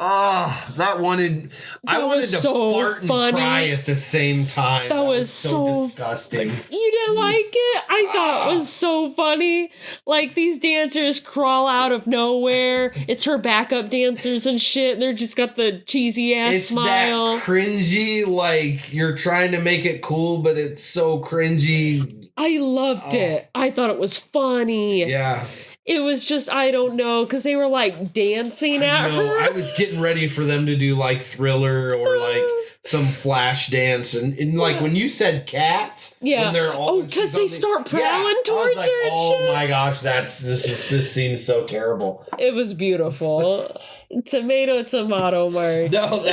Oh, I wanted to so fart and funny. cry at the same time. That was so disgusting. You didn't like it? I thought it was so funny. Like, these dancers crawl out of nowhere. It's her backup dancers and shit. They're just got the cheesy ass smile. It's that cringy, like, you're trying to make it cool, but it's so cringy. I loved it. I thought it was funny. Yeah. It was just, I don't know, because they were like dancing at her. I was getting ready for them to do like Thriller or like some flash dance. And like when you said cats, when they're all. Oh, because they start prowling towards her and oh shit. my gosh, this scene's so terrible. It was beautiful. Tomato, Mark. No,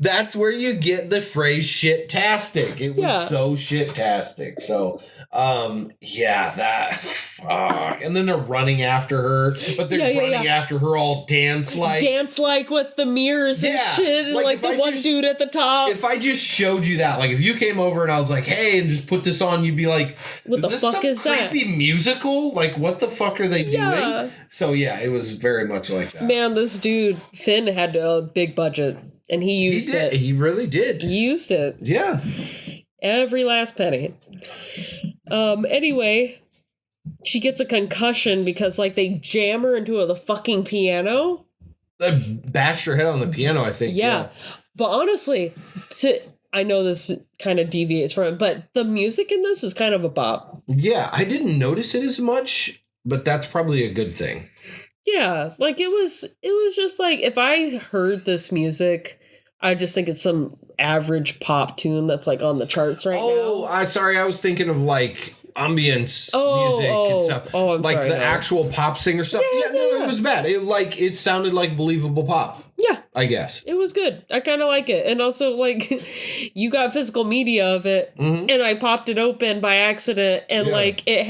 that's where you get the phrase shit-tastic. It was so shit-tastic. So, fuck. And then they're running after her, but they're running after her all dance-like. Dance-like with the mirrors and shit, and like the one dude at the top. If I just showed you that, like if you came over and I was like, hey, and just put this on, you'd be like, what the fuck is that? Creepy musical? Like, what the fuck are they doing? So, yeah, it was very much like that. Man, this dude, Finn, had a big budget, and he used it. He really did. He used it. Yeah. Every last penny. Anyway, she gets a concussion because, like, they jam her into the fucking piano. They bashed her head on the piano, I think. Yeah. But honestly, I know this kind of deviates from it, but the music in this is kind of a bop. Yeah, I didn't notice it as much, but that's probably a good thing. Yeah, like it was just like, if I heard this music, I just think it's some average pop tune that's like on the charts right now. Oh, I was thinking of like ambience music and stuff. Oh, I'm like sorry, the actual pop singer stuff. Yeah, it was bad. It sounded like believable pop. Yeah. I guess. It was good. I kind of like it. And also, like, you got physical media of it, and I popped it open by accident, and like it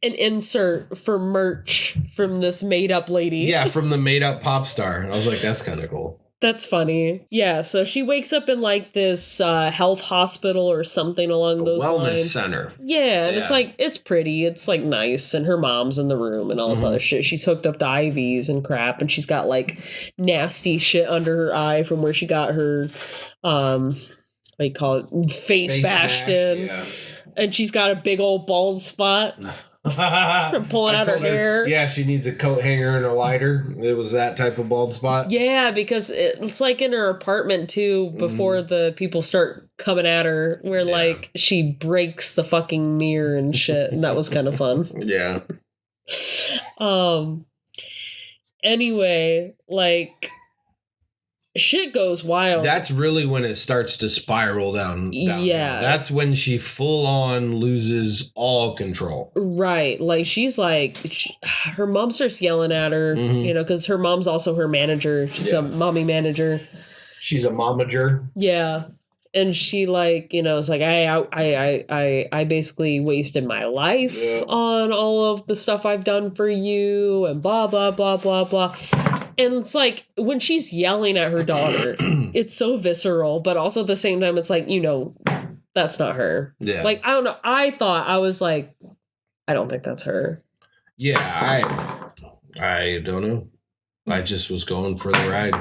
an insert for merch from this made up lady. Yeah, from the made up pop star. I was like, that's kind of cool. That's funny. Yeah, so she wakes up in like this health hospital or something along those Wellness lines. center. Yeah, and it's like, it's pretty. It's like nice. And her mom's in the room and all this other shit. She's hooked up to IVs and crap. And she's got like nasty shit under her eye from where she got her, what do you call it, face bashed in. Yeah. And she's got a big old bald spot. From pulling out her hair. Yeah, she needs a coat hanger and a lighter. It was that type of bald spot. Yeah, because it's like in her apartment too, before the people start coming at her, where like she breaks the fucking mirror and shit. And that was kind of fun. Yeah. Anyway, like shit goes wild. That's really when it starts to spiral down. Yeah. That's when she full on loses all control. Right. Like she's like, her mom starts yelling at her, you know, because her mom's also her manager. She's a mommy manager. She's a momager. Yeah. And she like, you know, it's like, I basically wasted my life on all of the stuff I've done for you and blah, blah, blah, blah, blah. And it's like when she's yelling at her daughter, it's so visceral, but also at the same time, it's like, you know, that's not her. Yeah. Like, I don't know. I was like, I don't think that's her. Yeah, I don't know. I just was going for the ride.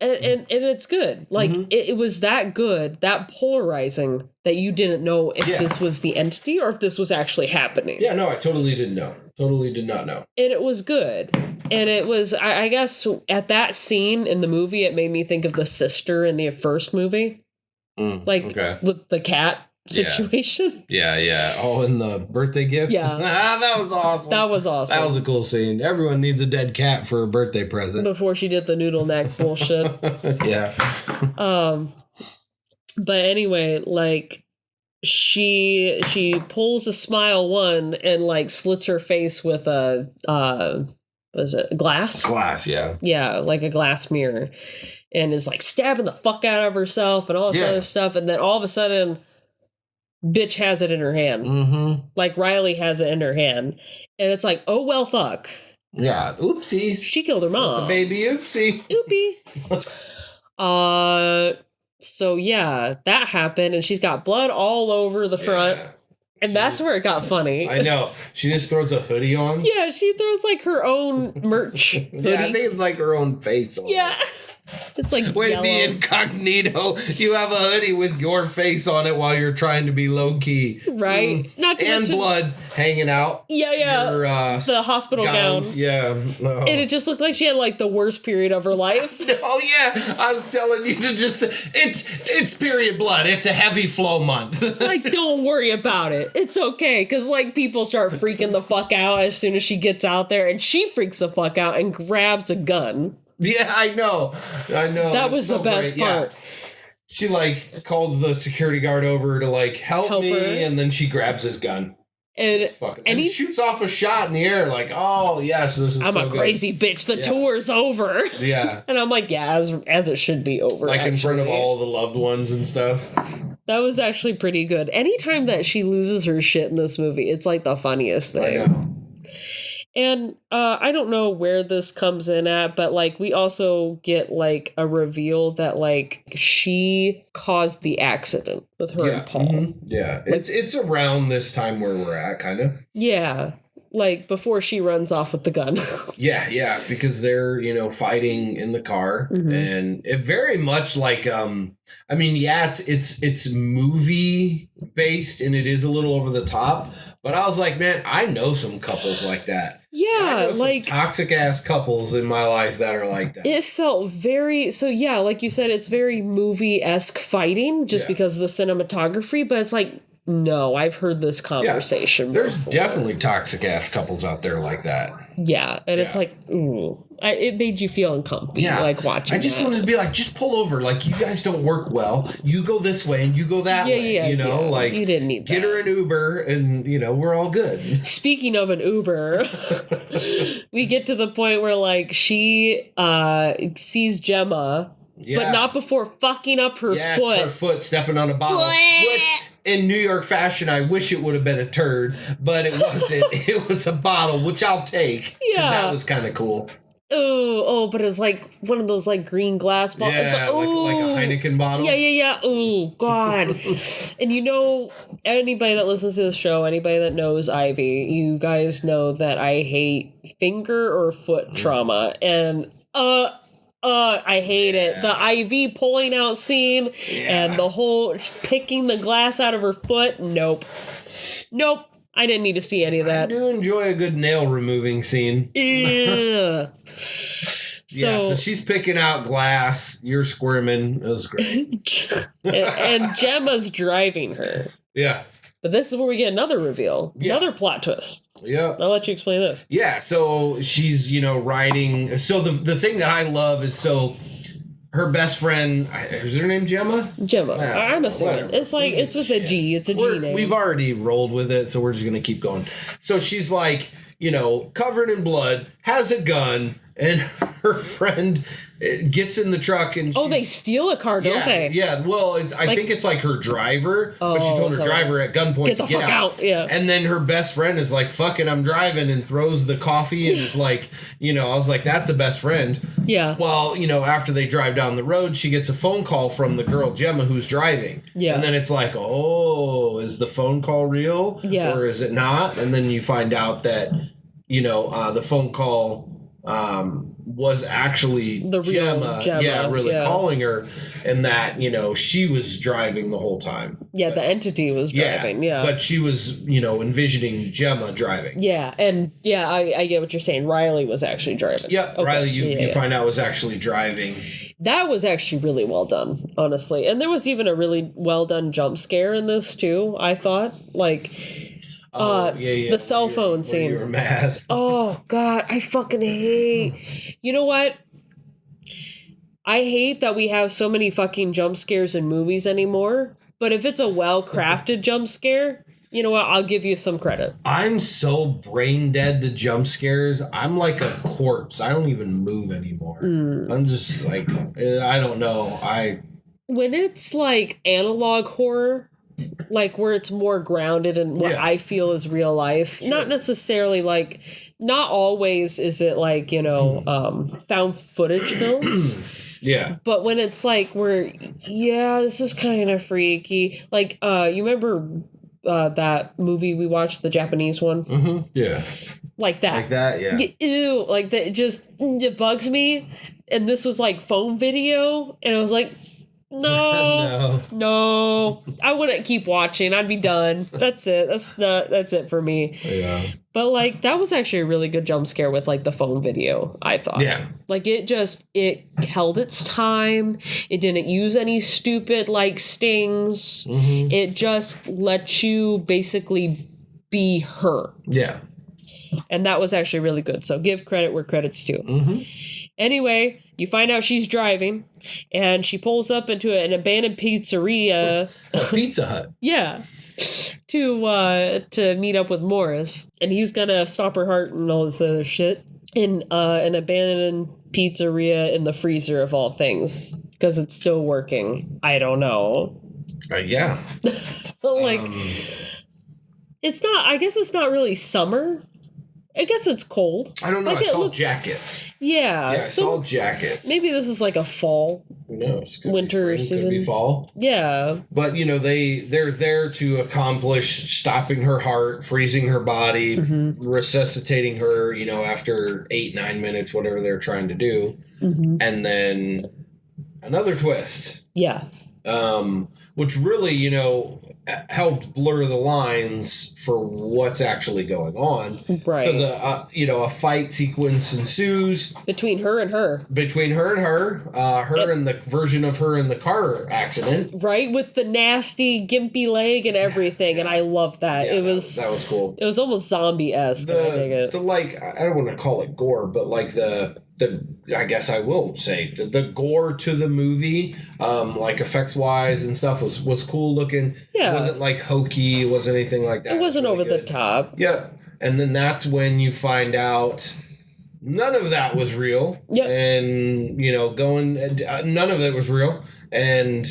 And it's good. Like, it was that good, that polarizing, that you didn't know if this was the entity or if this was actually happening. Yeah, no, I totally didn't know. Totally did not know. And it was good. And it was, I guess, at that scene in the movie, it made me think of the sister in the first movie. With the cat situation. Yeah. Oh, in the birthday gift? Yeah. That was awesome. That was awesome. That was a cool scene. Everyone needs a dead cat for a birthday present. Before she did the noodle neck bullshit. Yeah. But anyway, like, she pulls a smile one and like slits her face with a was it glass? Glass, yeah. Yeah, like a glass mirror, and is like stabbing the fuck out of herself and all this other stuff, and then all of a sudden, bitch has it in her hand. Like Riley has it in her hand, and it's like, oh well, fuck. Yeah, oopsies. She killed her mom. It's a baby oopsie. Oopie. So yeah, that happened, and she's got blood all over the front. And that's where it got funny. I know. She just throws a hoodie on. Yeah, she throws like her own merch hoodie. Yeah, I think it's like her own face on. Yeah. It's like way yellow. to be incognito. You have a hoodie with your face on it while you're trying to be low key, right? Not to and mention blood hanging out. Yeah. Your, the hospital gown. Yeah, and it just looked like she had like the worst period of her life. Oh yeah, I was telling you to just. It's period blood. It's a heavy flow month. Like, don't worry about it. It's okay, because like people start freaking the fuck out as soon as she gets out there, and she freaks the fuck out and grabs a gun. Yeah, I know. That was the best part. Yeah. She like calls the security guard over to like help me, her. and then she grabs his gun. And he shoots off a shot in the air, like, oh yes, this is. I'm so a crazy bitch. The tour's over. Yeah, and I'm like, yeah, as it should be over. Like in front of all the loved ones and stuff. That was actually pretty good. Anytime that she loses her shit in this movie, it's like the funniest thing. I know. And I don't know where this comes in at, but like we also get like a reveal that like she caused the accident with her and Paul. Mm-hmm. Yeah, like, it's around this time where we're at, kind of. Yeah, like before she runs off with the gun. yeah, because they're fighting in the car, and it very much like I mean, yeah, it's movie based and it is a little over the top, but I was like, man, I know some couples like that. Yeah, like toxic ass couples in my life that are like that. It felt very like you said, it's very movie-esque fighting just because of the cinematography, but it's like, no, I've heard this conversation there's before. definitely toxic ass couples out there like that. Yeah, and it's like, ooh. It made you feel uncomfortable, like watching. I just wanted to be like, just pull over. Like, you guys don't work well. You go this way and you go that way. Like you didn't need that. Get her an Uber, and we're all good. Speaking of an Uber, we get to the point where like she sees Gemma, but not before fucking up her foot. Her foot stepping on a bottle, which in New York fashion, I wish it would have been a turd, but it wasn't. It was a bottle, which I'll take. 'Cause Yeah. that was kind of cool. But it was like one of those like green glass bottles. Yeah, like a Heineken bottle. Yeah. Oh, God. And you know, anybody that listens to the show, anybody that knows Ivy, you guys know that I hate finger or foot trauma. And, I hate it. The IV pulling out scene and the whole picking the glass out of her foot. Nope. I didn't need to see any of I that. do enjoy a good nail removing scene. Yeah. So she's picking out glass. You're squirming. It was great. and Gemma's driving her. Yeah. But this is where we get another reveal. Yeah. Another plot twist. Yeah. I'll let you explain this. Yeah, so she's, riding. So the thing that I love is her best friend, is her name Gemma? Gemma. Yeah, I'm assuming. whatever. It's like, it's with a G. It's a G name. We've already rolled with it, so we're just going to keep going. So she's like, covered in blood, has a gun, and her friend gets in the truck and they steal a car, don't they? Yeah, well, I think it's like her driver, but she told her driver at gunpoint Get the to get fuck out. Yeah. And then her best friend is like, fuck it, I'm driving, and throws the coffee and is like, I was like, that's a best friend. Yeah. Well, after they drive down the road, she gets a phone call from the girl Gemma who's driving. Yeah. And then it's like, oh, is the phone call real? Yeah. Or is it not? And then you find out that, the phone call was actually the real Gemma. really calling her, and that she was driving the whole time. Yeah, the entity was driving. Yeah, but she was envisioning Gemma driving. Yeah, and I get what you're saying. Riley was actually driving. Yeah, okay. Riley, you find out was actually driving. That was actually really well done, honestly, and there was even a really well done jump scare in this too. I thought the cell phone scene. You were mad. Oh God, I fucking hate. You know what? I hate that we have so many fucking jump scares in movies anymore. But if it's a well-crafted jump scare, you know what? I'll give you some credit. I'm so brain dead to jump scares. I'm like a corpse. I don't even move anymore. I'm just like, I don't know. When it's like analog horror, like where it's more grounded in what I feel is real life, not necessarily like, not always is it like, found footage films. Yeah. But when it's like this is kind of freaky. Like, you remember that movie we watched, the Japanese one? Mm-hmm. Yeah. Like that. Like that, yeah. Ew, like that, it bugs me. And this was like phone video, and I was like, no, I wouldn't keep watching. I'd be done. That's it. That's it for me. Yeah. But like that was actually a really good jump scare with like the phone video, I thought. Yeah. Like it held its time. It didn't use any stupid like stings. Mm-hmm. It just let you basically be her. Yeah. And that was actually really good. So give credit where credit's due. Mm-hmm. Anyway, you find out she's driving, and she pulls up into an abandoned pizzeria. Pizza Hut. Yeah. To meet up with Morris. And he's gonna stop her heart and all this other shit. In an abandoned pizzeria in the freezer of all things. Because it's still working. I don't know. Yeah. Like, it's not, I guess it's not really summer. I guess it's cold. I don't know. Like I saw jackets. Yeah. Yeah, I saw jackets. Maybe this is like a fall. Who knows? Winter season. Could be fall. Yeah. But, they're there to accomplish stopping her heart, freezing her body, resuscitating her, after 8-9 minutes, whatever they're trying to do. Mm-hmm. And then another twist. Yeah. Which really, helped blur the lines for what's actually going on. Right. Because, a fight sequence ensues. Between her and her. And the version of her in the car accident. Right, with the nasty, gimpy leg and everything, and I love that. Yeah, that was cool. It was almost zombie-esque. I dig it. I don't want to call it gore, but like the I guess I will say the gore to the movie, like effects wise and stuff was cool looking. Yeah. It wasn't like hokey. It wasn't anything like that. It wasn't really over good. the top. Yep. And then that's when you find out none of that was real. Yep. And, none of it was real. And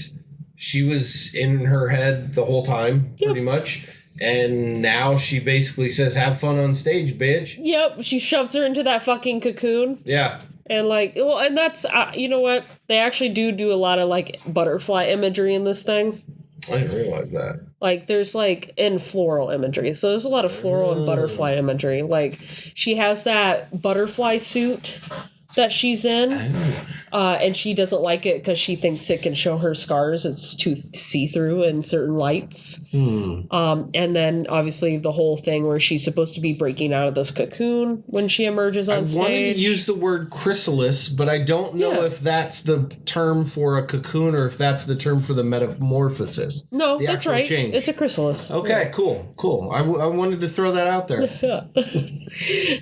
she was in her head the whole time, pretty much. And now she basically says, have fun on stage, bitch. Yep, she shoves her into that fucking cocoon. Yeah. And like, well, and that's, you know what? They actually do a lot of like butterfly imagery in this thing. I didn't realize that. Like, there's like, in floral imagery. So there's a lot of floral and butterfly imagery. Like, she has that butterfly suit that she's in. And she doesn't like it because she thinks it can show her scars. It's too see-through in certain lights. And then, obviously, the whole thing where she's supposed to be breaking out of this cocoon when she emerges on stage. I wanted to use the word chrysalis, but I don't know if that's the term for a cocoon or if that's the term for the metamorphosis. No, that's right. Change. It's a chrysalis. Okay, cool. I wanted to throw that out there.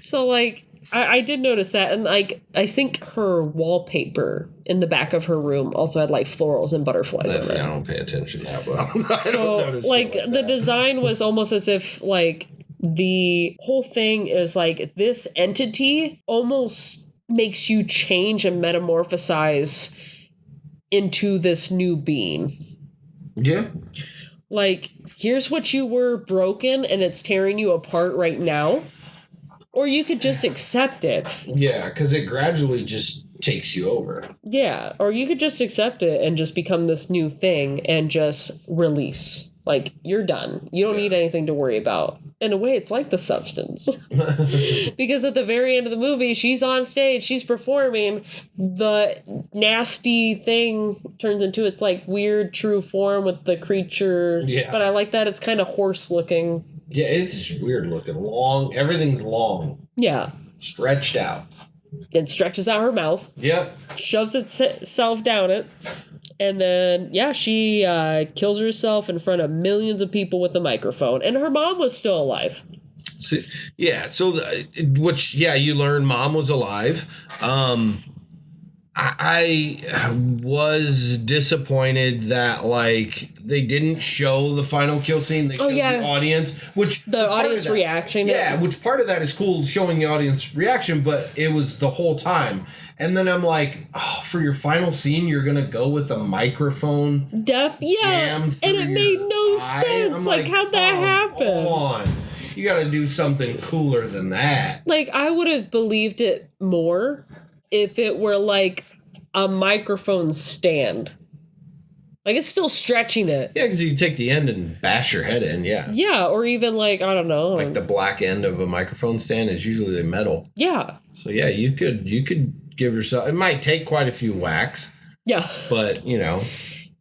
So, like... I did notice that, and like I think her wallpaper in the back of her room also had like florals and butterflies on it. I don't pay attention that well. So like the design was almost as if like the whole thing is like this entity almost makes you change and metamorphosize into this new being. Yeah. Like, here's what you were broken and it's tearing you apart right now. Or you could just accept it. Yeah, because it gradually just takes you over. Yeah, or you could just accept it and just become this new thing and just release. Like, you're done. You don't need anything to worry about. In a way, it's like the substance. Because at the very end of the movie, she's on stage, she's performing, the nasty thing turns into its, like, weird true form with the creature. Yeah. But I like that it's kind of horse-looking. Yeah, it's just weird looking. Long. Everything's long. Yeah. Stretched out. It stretches out her mouth. Yep. Shoves itself down it. And then, yeah, she kills herself in front of millions of people with a microphone. And her mom was still alive. You learn mom was alive. I was disappointed that, like, they didn't show the final kill scene. They showed the audience, which... The audience reaction. Yeah, which part of that is cool, showing the audience reaction, but it was the whole time. And then I'm like, for your final scene, you're going to go with a microphone? Death, yeah. And it made no sense. Like, how'd that happen? Come on. You got to do something cooler than that. Like, I would have believed it more if it were like a microphone stand. Like, it's still stretching it. Yeah, because you can take the end and bash your head in, yeah. Yeah, or even like, I don't know. Like the black end of a microphone stand is usually the metal. Yeah. So yeah, you could give yourself, it might take quite a few whacks. Yeah. But, you know.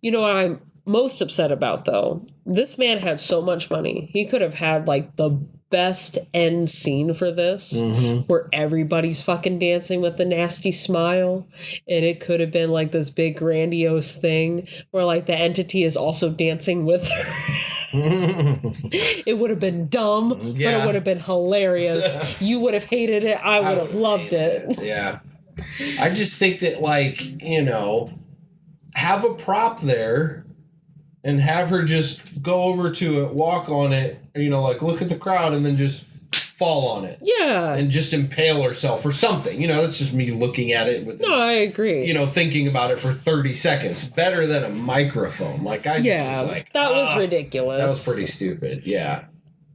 You know what I'm most upset about, though? This man had so much money. He could have had like the best end scene for this, where everybody's fucking dancing with a nasty smile, and it could have been like this big grandiose thing where like the entity is also dancing with her. It would have been dumb, but it would have been hilarious. You would have hated it. I would have loved it. Yeah. I just think that, like, you know, have a prop there and have her just go over to it, walk on it, you know, like look at the crowd and then just fall on it. Yeah. And just impale herself or something. You know, that's just me looking at it with I agree. You know, thinking about it for 30 seconds. Better than a microphone. Like, I just was like, that was ridiculous. That was pretty stupid. Yeah.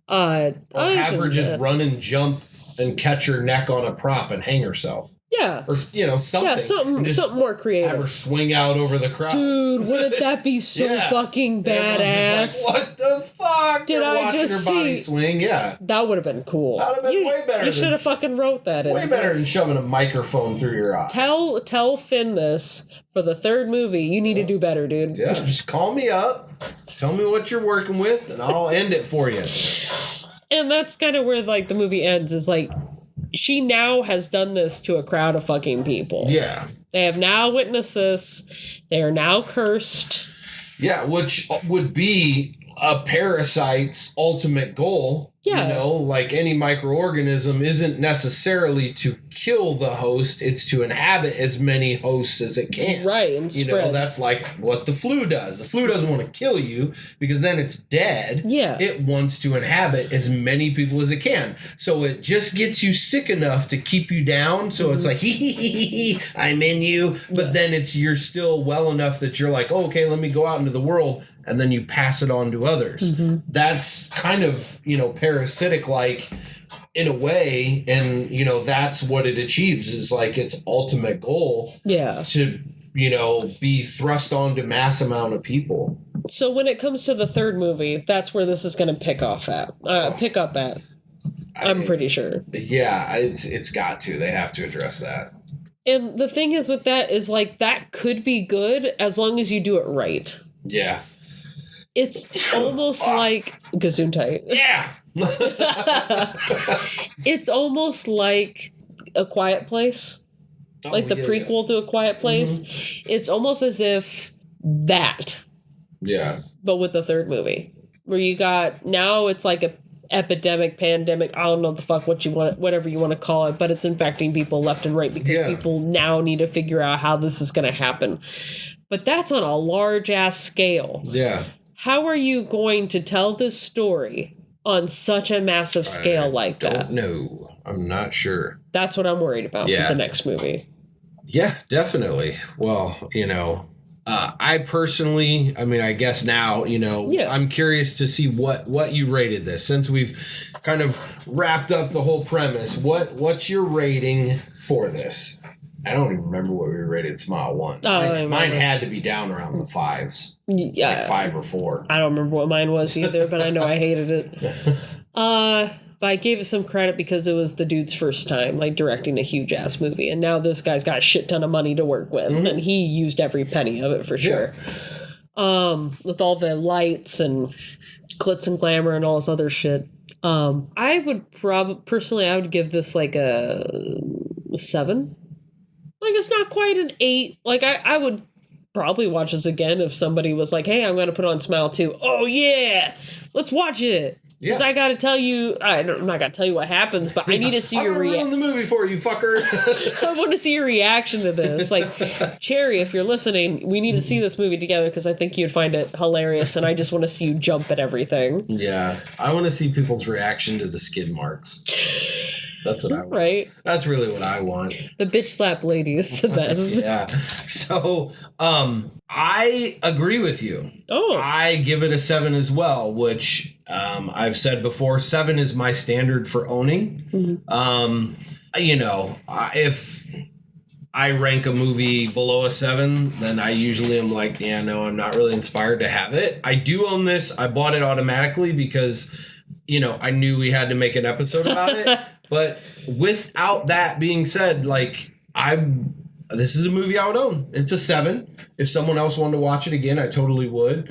Or have her just run and jump and catch her neck on a prop and hang herself. Yeah. Or, you know, something. Yeah, something more creative. Have her swing out over the crowd. Dude, wouldn't that be so fucking badass? Like, what the fuck? Did I just her see? Body swing, yeah. That would have been cool. That would have been way better. You should have fucking wrote that in. Way better than shoving a microphone through your eye. Tell Finn this for the third movie. You need to do better, dude. Yeah, just call me up. Tell me what you're working with, and I'll end it for you. And that's kind of where, like, the movie ends, is like, she now has done this to a crowd of fucking people. Yeah. They have now witnessed this. They are now cursed. Yeah, which would be a parasite's ultimate goal, Yeah. You know, like any microorganism isn't necessarily to kill the host, it's to inhabit as many hosts as it can. Right, and you spread. know, that's like what the flu does. The flu doesn't want to kill you because then it's dead. Yeah. It wants to inhabit as many people as it can. So it just gets you sick enough to keep you down. So it's like, I'm in you. But then you're still well enough that you're like, oh, okay, let me go out into the world. And then you pass it on to others. That's kind of, you know, parasitic like in a way. And, you know, that's what it achieves is like its ultimate goal. Yeah. To, you know, be thrust onto mass amount of people. So when it comes to the third movie, that's where this is going to pick up at. I'm pretty sure. Yeah, it's got to. They have to address that. And the thing is with that is like that could be good as long as you do it right. Yeah. It's almost like Gesundheit. Yeah. It's almost like A Quiet Place. Like the prequel to A Quiet Place. It's almost as if that. Yeah. But with the third movie. Where you got now it's like a epidemic, pandemic, I don't know the fuck whatever you want to call it, but it's infecting people left and right because people now need to figure out how this is gonna happen. But that's on a large ass scale. Yeah. How are you going to tell this story on such a massive scale like that? No, I'm not sure. That's what I'm worried about for the next movie. Yeah, definitely. Well, you know, I personally, I mean, I guess now, you know, I'm curious to see what you rated this since we've kind of wrapped up the whole premise. What's your rating for this? I don't even remember what we rated Smile 1. Mine had to be down around the 5s. Yeah. Like 5 or 4. I don't remember what mine was either, but I know I hated it. But I gave it some credit because it was the dude's first time, like, directing a huge-ass movie. And now this guy's got a shit ton of money to work with. And he used every penny of it for sure. With all the lights and glitz and glamour and all this other shit. I would personally, I would give this, like, a 7. Like, it's not quite an 8. Like, I would probably watch this again if somebody was like, hey, I'm going to put on Smile 2. Oh, yeah. Let's watch it. Because I got to tell you, I'm not going to tell you what happens, but I need to see your reaction. I'm ruin the movie for you, fucker. I want to see your reaction to this. Like, Cherry, if you're listening, we need to see this movie together because I think you'd find it hilarious, and I just want to see you jump at everything. Yeah. I want to see people's reaction to the skid marks. That's what I want. Right? That's really what I want. The bitch slap lady is the best. Yeah. So, I agree with you. Oh. I give it a 7 as well, which I've said before, 7 is my standard for owning. You know, if I rank a movie below a 7, then I usually am like, yeah, no, I'm not really inspired to have it. I do own this. I bought it automatically because, you know, I knew we had to make an episode about it. But without that being said, like, this is a movie I would own. It's a 7. If someone else wanted to watch it again, I totally would.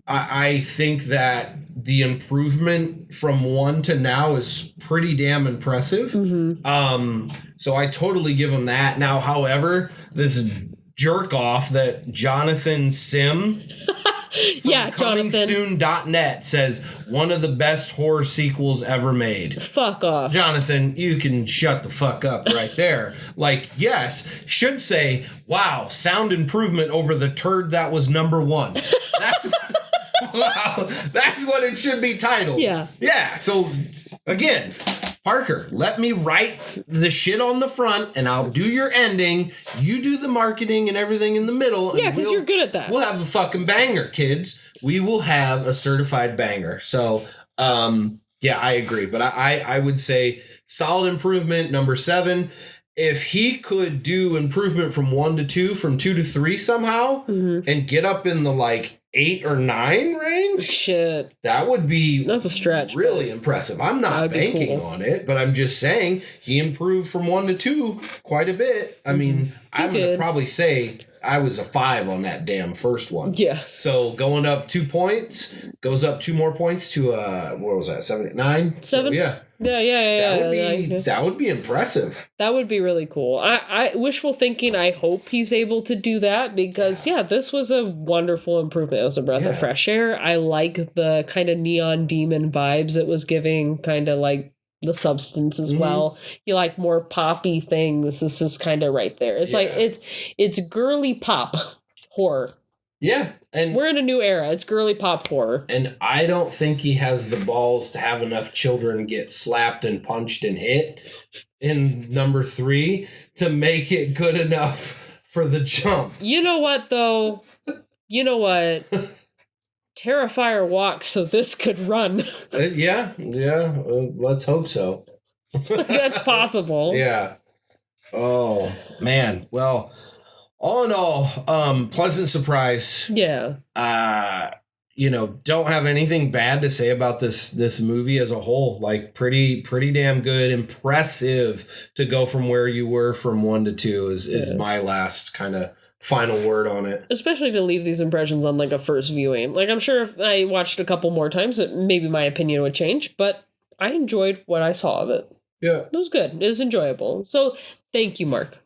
I think that the improvement from 1 to now is pretty damn impressive. So I totally give them that. Now, however, this jerk off that Jonathan Sim Yeah, Jonathan. ComingSoon.net says one of the best horror sequels ever made. Fuck off. Jonathan, you can shut the fuck up right there. Like, yes, should say, wow, sound improvement over the turd that was number 1. That's wow, that's what it should be titled. Yeah. Yeah, so again, Parker, let me write the shit on the front and I'll do your ending. You do the marketing and everything in the middle. Yeah, because you're good at that. We'll have a fucking banger, kids. We will have a certified banger. So, yeah, I agree. But I would say solid improvement, number 7. If he could do improvement from 1 to 2, from 2 to 3 somehow, and get up in the like 8 or 9 range, shit, that's a stretch. Really impressive. I'm not banking on it, but I'm just saying he improved from 1 to 2 quite a bit. I mean, I'm going to probably say I was a 5 on that damn first one. Yeah. So going up 2 points, goes up 2 more points to what was that? 7, 9. 7. So, yeah. That would be impressive. That would be really cool. I wishful thinking, I hope he's able to do that because, this was a wonderful improvement. It was a breath of fresh air. I like the kind of neon demon vibes it was giving, kind of like the substance as well. You like more poppy things. This is kind of right there. It's like, it's girly pop horror. Yeah. And we're in a new era. It's girly pop horror. And I don't think he has the balls to have enough children get slapped and punched and hit in number 3 to make it good enough for the jump. You know what, though? You know what? Terrifier walks so this could run. Let's hope so. That's possible. Yeah. Oh, man. Well, all in all, pleasant surprise. Yeah. Don't have anything bad to say about this movie as a whole. Like pretty damn good, impressive to go from where you were from 1 to 2 is my last kind of final word on it. Especially to leave these impressions on like a first viewing. Like I'm sure if I watched a couple more times, maybe my opinion would change, but I enjoyed what I saw of it. Yeah. It was good. It was enjoyable. So thank you, Mark,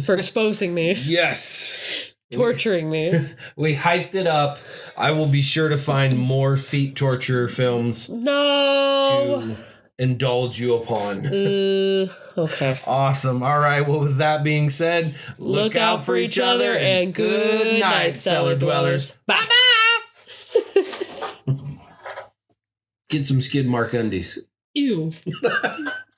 for exposing me. Yes. Torturing me. We hyped it up. I will be sure to find more feet torture films to indulge you upon. Okay. Awesome. All right. Well, with that being said, look out for each other and good night, cellar dwellers. Bye-bye. Get some skid mark undies. Ew.